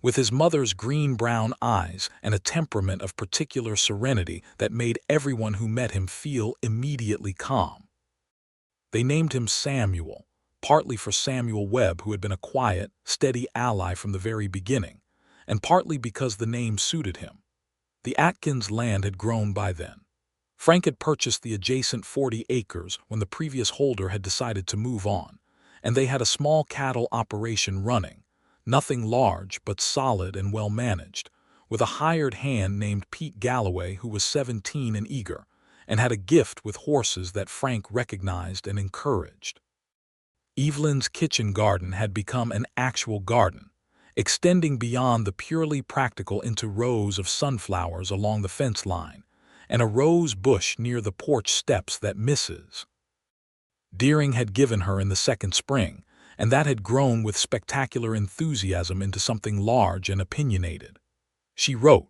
with his mother's green-brown eyes and a temperament of particular serenity that made everyone who met him feel immediately calm. They named him Samuel, partly for Samuel Webb, who had been a quiet, steady ally from the very beginning, and partly because the name suited him. The Atkins land had grown by then. Frank had purchased the adjacent 40 acres when the previous holder had decided to move on, and they had a small cattle operation running, nothing large but solid and well managed, with a hired hand named Pete Galloway who was 17 and eager, and had a gift with horses that Frank recognized and encouraged. Evelyn's kitchen garden had become an actual garden, extending beyond the purely practical into rows of sunflowers along the fence line, and a rose bush near the porch steps that Mrs. Deering had given her in the second spring, and that had grown with spectacular enthusiasm into something large and opinionated. She wrote,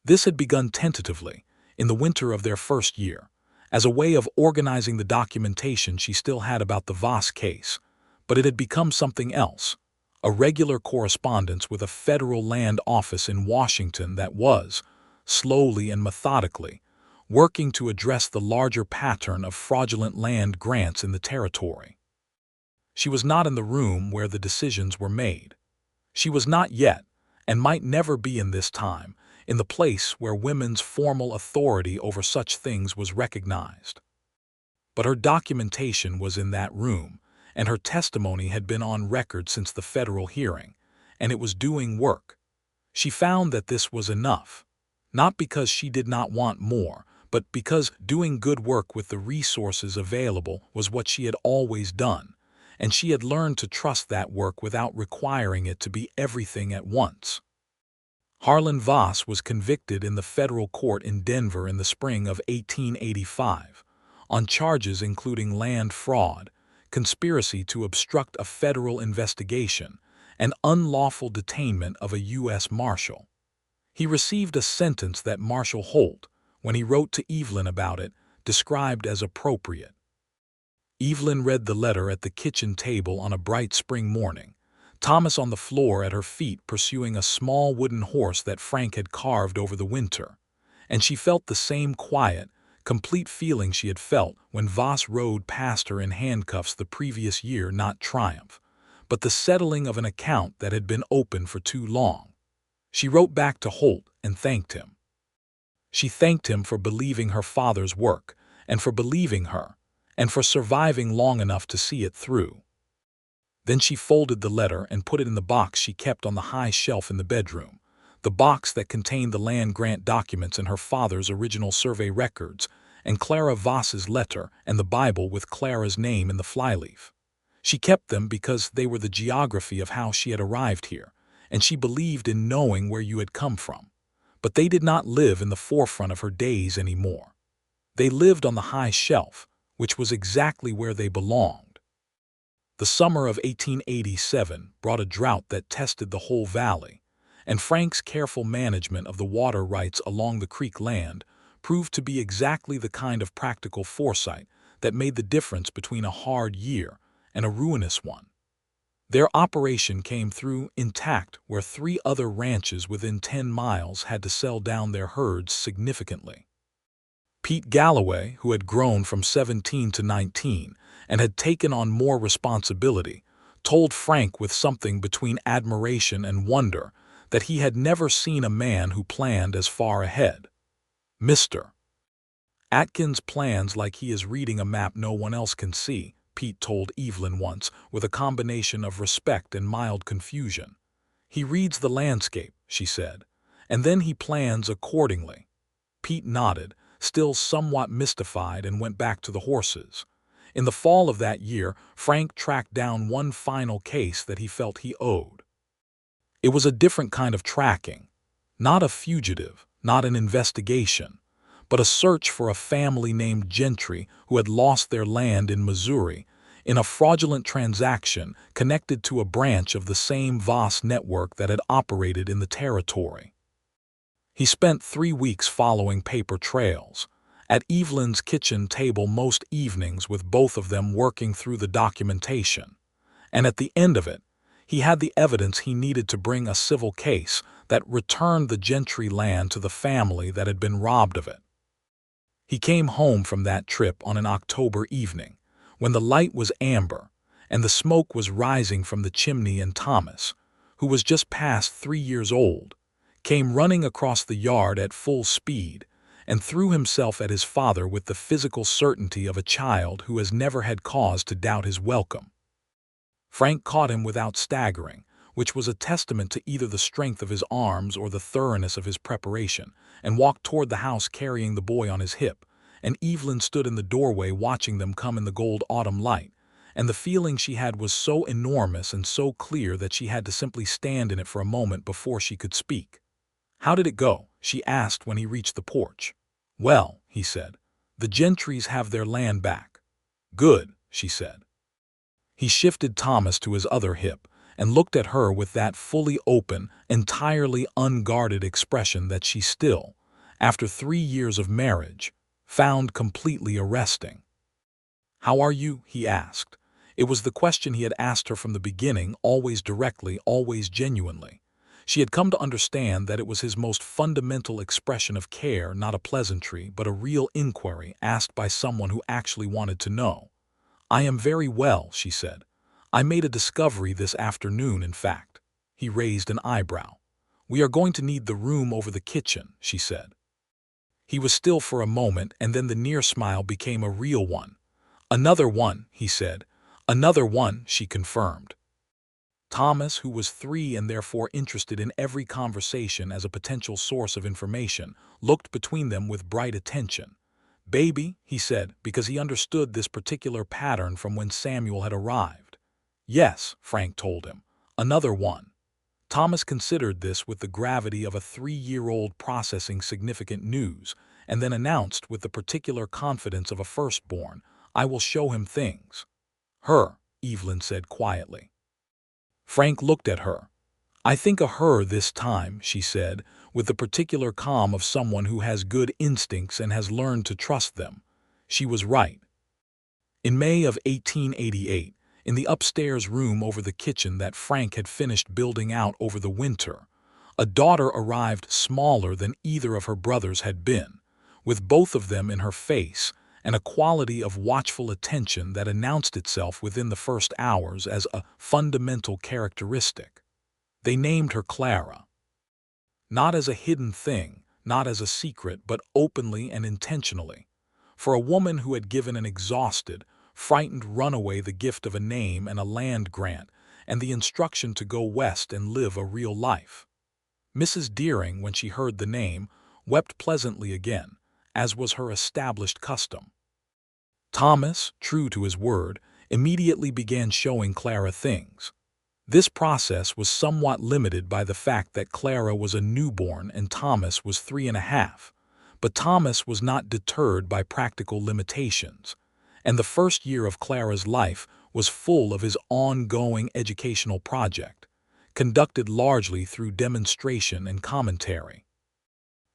this had begun tentatively, in the winter of their first year, as a way of organizing the documentation she still had about the Voss case, but it had become something else, a regular correspondence with a federal land office in Washington that was, slowly and methodically, working to address the larger pattern of fraudulent land grants in the territory. She was not in the room where the decisions were made. She was not yet, and might never be in this time, in the place where women's formal authority over such things was recognized. But her documentation was in that room, and her testimony had been on record since the federal hearing, and it was doing work. She found that this was enough, not because she did not want more, but because doing good work with the resources available was what she had always done, and she had learned to trust that work without requiring it to be everything at once. Harlan Voss was convicted in the federal court in Denver in the spring of 1885 on charges including land fraud, conspiracy to obstruct a federal investigation, and unlawful detainment of a U.S. Marshal. He received a sentence that Marshal Holt, when he wrote to Evelyn about it, described as appropriate. Evelyn read the letter at the kitchen table on a bright spring morning, Thomas on the floor at her feet pursuing a small wooden horse that Frank had carved over the winter, and she felt the same quiet, complete feeling she had felt when Voss rode past her in handcuffs the previous year, not triumph, but the settling of an account that had been open for too long. She wrote back to Holt and thanked him. She thanked him for believing her father's work, and for believing her, and for surviving long enough to see it through. Then she folded the letter and put it in the box she kept on the high shelf in the bedroom, the box that contained the land grant documents and her father's original survey records, and Clara Voss's letter and the Bible with Clara's name in the flyleaf. She kept them because they were the geography of how she had arrived here, and she believed in knowing where you had come from. But they did not live in the forefront of her days anymore. They lived on the high shelf, which was exactly where they belonged. The summer of 1887 brought a drought that tested the whole valley, and Frank's careful management of the water rights along the creek land proved to be exactly the kind of practical foresight that made the difference between a hard year and a ruinous one. Their operation came through intact where 3 other ranches within 10 miles had to sell down their herds significantly. Pete Galloway, who had grown from 17 to 19 and had taken on more responsibility, told Frank with something between admiration and wonder that he had never seen a man who planned as far ahead. Mr. Atkins plans like he is reading a map no one else can see, Pete told Evelyn once, with a combination of respect and mild confusion. He reads the landscape, she said, and then he plans accordingly. Pete nodded, still somewhat mystified, and went back to the horses. In the fall of that year, Frank tracked down one final case that he felt he owed. It was a different kind of tracking, not a fugitive, not an investigation, but a search for a family named Gentry who had lost their land in Missouri in a fraudulent transaction connected to a branch of the same Voss network that had operated in the territory. He spent 3 weeks following paper trails, at Evelyn's kitchen table most evenings with both of them working through the documentation, and at the end of it, he had the evidence he needed to bring a civil case that returned the Gentry land to the family that had been robbed of it. He came home from that trip on an October evening, when the light was amber and the smoke was rising from the chimney, and Thomas, who was just past 3 years old, came running across the yard at full speed and threw himself at his father with the physical certainty of a child who has never had cause to doubt his welcome. Frank caught him without staggering, which was a testament to either the strength of his arms or the thoroughness of his preparation, and walked toward the house carrying the boy on his hip, and Evelyn stood in the doorway watching them come in the gold autumn light, and the feeling she had was so enormous and so clear that she had to simply stand in it for a moment before she could speak. "How did it go?" she asked when he reached the porch. "Well," he said, "the Gentrys have their land back." "Good," she said. He shifted Thomas to his other hip and looked at her with that fully open, entirely unguarded expression that she still, after 3 years of marriage, found completely arresting. "How are you?" he asked. It was the question he had asked her from the beginning, always directly, always genuinely. She had come to understand that it was his most fundamental expression of care, not a pleasantry, but a real inquiry asked by someone who actually wanted to know. "I am very well," she said. "I made a discovery this afternoon, in fact." He raised an eyebrow. "We are going to need the room over the kitchen," she said. He was still for a moment, and then the near smile became a real one. "Another one," he said. "Another one," she confirmed. Thomas, who was 3 and therefore interested in every conversation as a potential source of information, looked between them with bright attention. "Baby," he said, because he understood this particular pattern from when Samuel had arrived. "Yes," Frank told him. "Another one." Thomas considered this with the gravity of a 3-year-old processing significant news, and then announced with the particular confidence of a firstborn, "I will show him things." "Her," Evelyn said quietly. Frank looked at her. "I think a her this time," she said, with the particular calm of someone who has good instincts and has learned to trust them. She was right. In May of 1888, in the upstairs room over the kitchen that Frank had finished building out over the winter, a daughter arrived smaller than either of her brothers had been, with both of them in her face and a quality of watchful attention that announced itself within the first hours as a fundamental characteristic. They named her Clara. Not as a hidden thing, not as a secret, but openly and intentionally. For a woman who had given an exhausted, frightened runaway the gift of a name and a land grant and the instruction to go west and live a real life. Mrs. Deering, when she heard the name, wept pleasantly again, as was her established custom. Thomas, true to his word, immediately began showing Clara things. This process was somewhat limited by the fact that Clara was a newborn and Thomas was 3.5, but Thomas was not deterred by practical limitations, and the first year of Clara's life was full of his ongoing educational project, conducted largely through demonstration and commentary.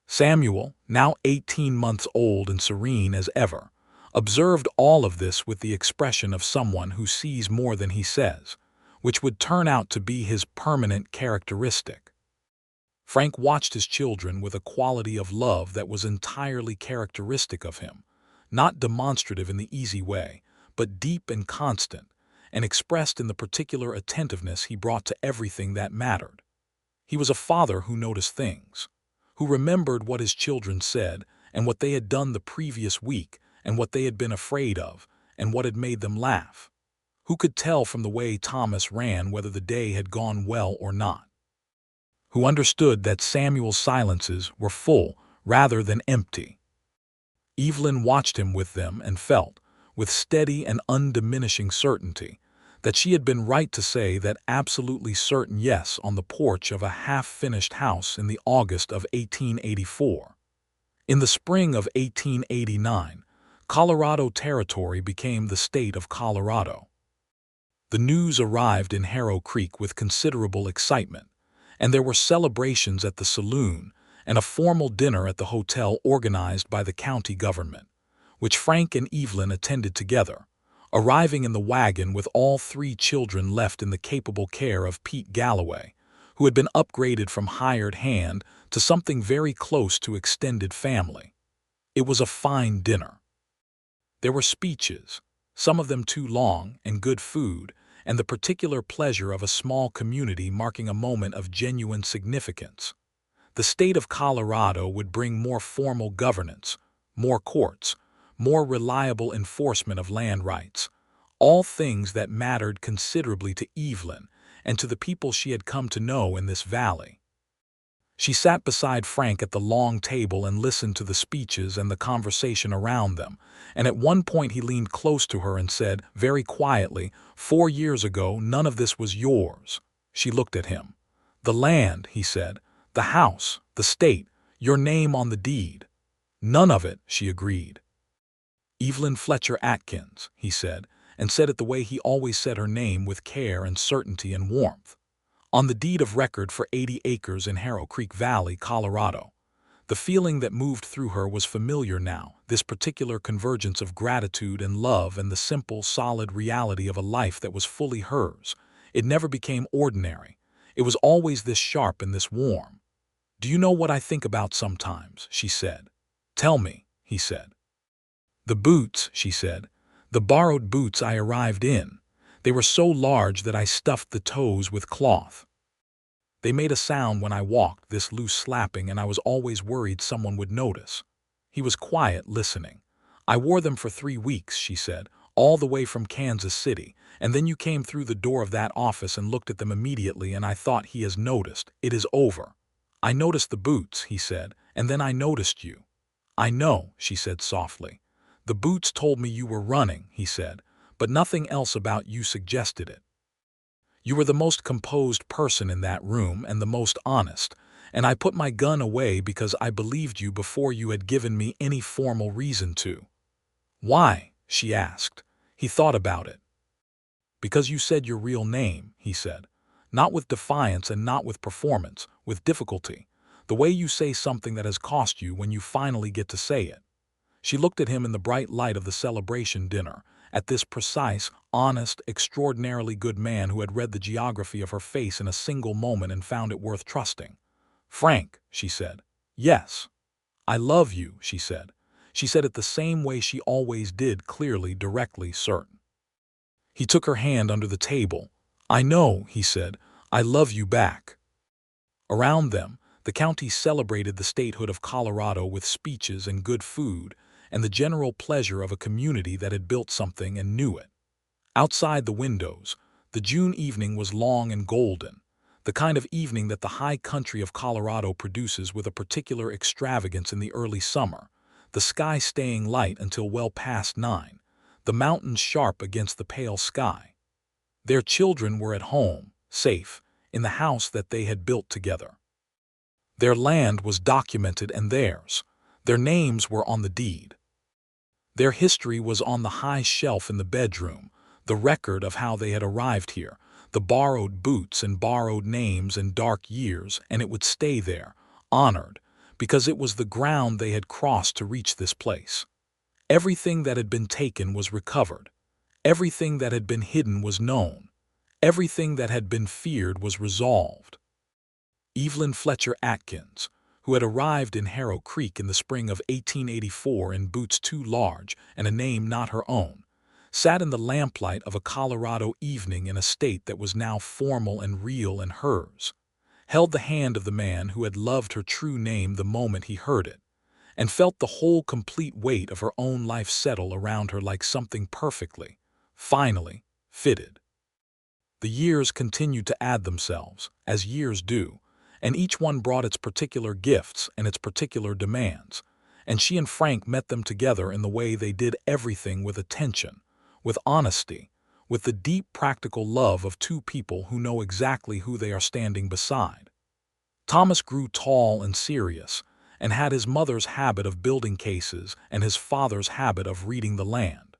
Samuel, now 18 months old and serene as ever, observed all of this with the expression of someone who sees more than he says, which would turn out to be his permanent characteristic. Frank watched his children with a quality of love that was entirely characteristic of him, not demonstrative in the easy way, but deep and constant, and expressed in the particular attentiveness he brought to everything that mattered. He was a father who noticed things, who remembered what his children said and what they had done the previous week and what they had been afraid of and what had made them laugh, who could tell from the way Thomas ran whether the day had gone well or not, who understood that Samuel's silences were full rather than empty. Evelyn watched him with them and felt, with steady and undiminishing certainty, that she had been right to say that absolutely certain yes on the porch of a half-finished house in the August of 1884. In the spring of 1889, Colorado Territory became the state of Colorado. The news arrived in Harrow Creek with considerable excitement, and there were celebrations at the saloon and a formal dinner at the hotel organized by the county government, which Frank and Evelyn attended together, arriving in the wagon with all 3 children left in the capable care of Pete Galloway, who had been upgraded from hired hand to something very close to extended family. It was a fine dinner. There were speeches, some of them too long, and good food, and the particular pleasure of a small community marking a moment of genuine significance. The state of Colorado would bring more formal governance, more courts, more reliable enforcement of land rights, all things that mattered considerably to Evelyn and to the people she had come to know in this valley. She sat beside Frank at the long table and listened to the speeches and the conversation around them, and at one point he leaned close to her and said, very quietly, 4 years ago, none of this was yours. She looked at him. The land, he said, the house, the state, your name on the deed. None of it, she agreed. Evelyn Fletcher Atkins, he said it the way he always said her name, with care and certainty and warmth. On the deed of record for 80 acres in Harrow Creek Valley, Colorado. The feeling that moved through her was familiar now, this particular convergence of gratitude and love and the simple, solid reality of a life that was fully hers. It never became ordinary. It was always this sharp and this warm. Do you know what I think about sometimes? She said. Tell me, he said. The boots, she said. The borrowed boots I arrived in. They were so large that I stuffed the toes with cloth. They made a sound when I walked, this loose slapping, and I was always worried someone would notice. He was quiet, listening. I wore them for 3 weeks, she said, all the way from Kansas City, and then you came through the door of that office and looked at them immediately, and I thought, he has noticed. It is over. I noticed the boots, he said, and then I noticed you. I know, she said softly. The boots told me you were running, he said, but nothing else about you suggested it. You were the most composed person in that room and the most honest, and I put my gun away because I believed you before you had given me any formal reason to. Why? She asked. He thought about it. Because you said your real name, he said. Not with defiance and not with performance, with difficulty. The way you say something that has cost you when you finally get to say it. She looked at him in the bright light of the celebration dinner, at this precise, honest, extraordinarily good man who had read the geography of her face in a single moment and found it worth trusting. Frank, she said. Yes. I love you, she said. She said it the same way she always did, clearly, directly, certain. He took her hand under the table. I know, he said. I love you back. Around them, the county celebrated the statehood of Colorado with speeches and good food, and the general pleasure of a community that had built something and knew it. Outside the windows, the June evening was long and golden, the kind of evening that the high country of Colorado produces with a particular extravagance in the early summer, the sky staying light until well past 9, the mountains sharp against the pale sky. Their children were at home, safe, in the house that they had built together. Their land was documented and theirs. Their names were on the deed. Their history was on the high shelf in the bedroom, the record of how they had arrived here, the borrowed boots and borrowed names and dark years, and it would stay there, honored, because it was the ground they had crossed to reach this place. Everything that had been taken was recovered. Everything that had been hidden was known. Everything that had been feared was resolved. Evelyn Fletcher Atkins, who had arrived in Harrow Creek in the spring of 1884 in boots too large and a name not her own, sat in the lamplight of a Colorado evening in a state that was now formal and real and hers, held the hand of the man who had loved her true name the moment he heard it, and felt the whole complete weight of her own life settle around her like something perfectly, finally, fitted. The years continued to add themselves, as years do, and each one brought its particular gifts and its particular demands, and she and Frank met them together in the way they did everything, with attention, with honesty, with the deep practical love of two people who know exactly who they are standing beside. Thomas grew tall and serious, and had his mother's habit of building cases and his father's habit of reading the land.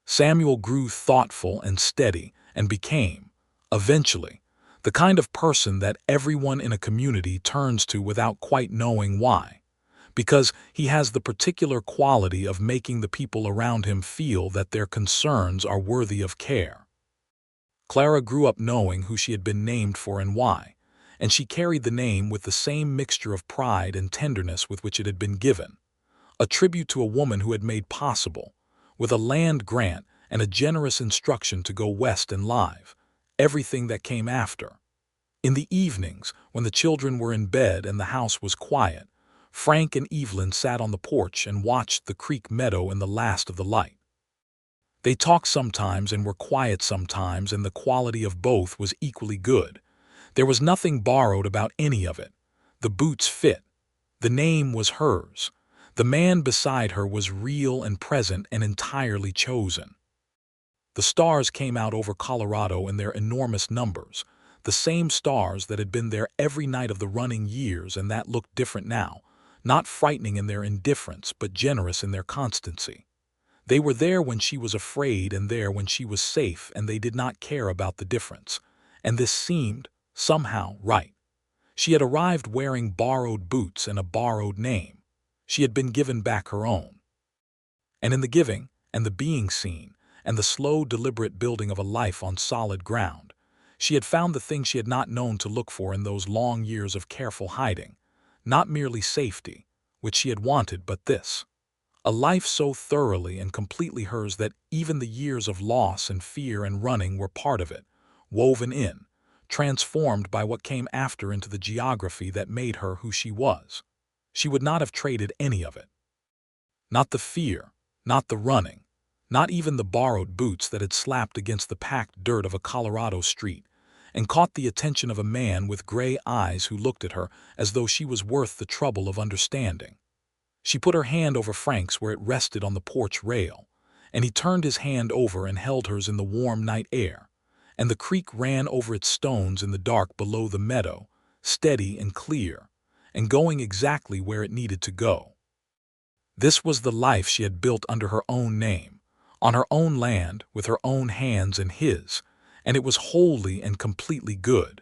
Samuel grew thoughtful and steady and became, eventually, the kind of person that everyone in a community turns to without quite knowing why, because he has the particular quality of making the people around him feel that their concerns are worthy of care. Clara grew up knowing who she had been named for and why, and she carried the name with the same mixture of pride and tenderness with which it had been given, a tribute to a woman who had made possible, with a land grant and a generous instruction to go west and live, everything that came after. In the evenings, when the children were in bed and the house was quiet, Frank and Evelyn sat on the porch and watched the creek meadow in the last of the light. They talked sometimes and were quiet sometimes, and the quality of both was equally good. There was nothing borrowed about any of it. The boots fit. The name was hers. The man beside her was real and present and entirely chosen. The stars came out over Colorado in their enormous numbers, the same stars that had been there every night of the running years and that looked different now, not frightening in their indifference but generous in their constancy. They were there when she was afraid and there when she was safe, and they did not care about the difference. And this seemed, somehow, right. She had arrived wearing borrowed boots and a borrowed name. She had been given back her own. And in the giving, and the being seen, and the slow, deliberate building of a life on solid ground, she had found the thing she had not known to look for in those long years of careful hiding, not merely safety, which she had wanted, but this. A life so thoroughly and completely hers that even the years of loss and fear and running were part of it, woven in, transformed by what came after into the geography that made her who she was. She would not have traded any of it. Not the fear, not the running, not even the borrowed boots that had slapped against the packed dirt of a Colorado street and caught the attention of a man with gray eyes who looked at her as though she was worth the trouble of understanding. She put her hand over Frank's where it rested on the porch rail, and he turned his hand over and held hers in the warm night air, and the creek ran over its stones in the dark below the meadow, steady and clear, and going exactly where it needed to go. This was the life she had built under her own name, on her own land, with her own hands and his, and it was wholly and completely good.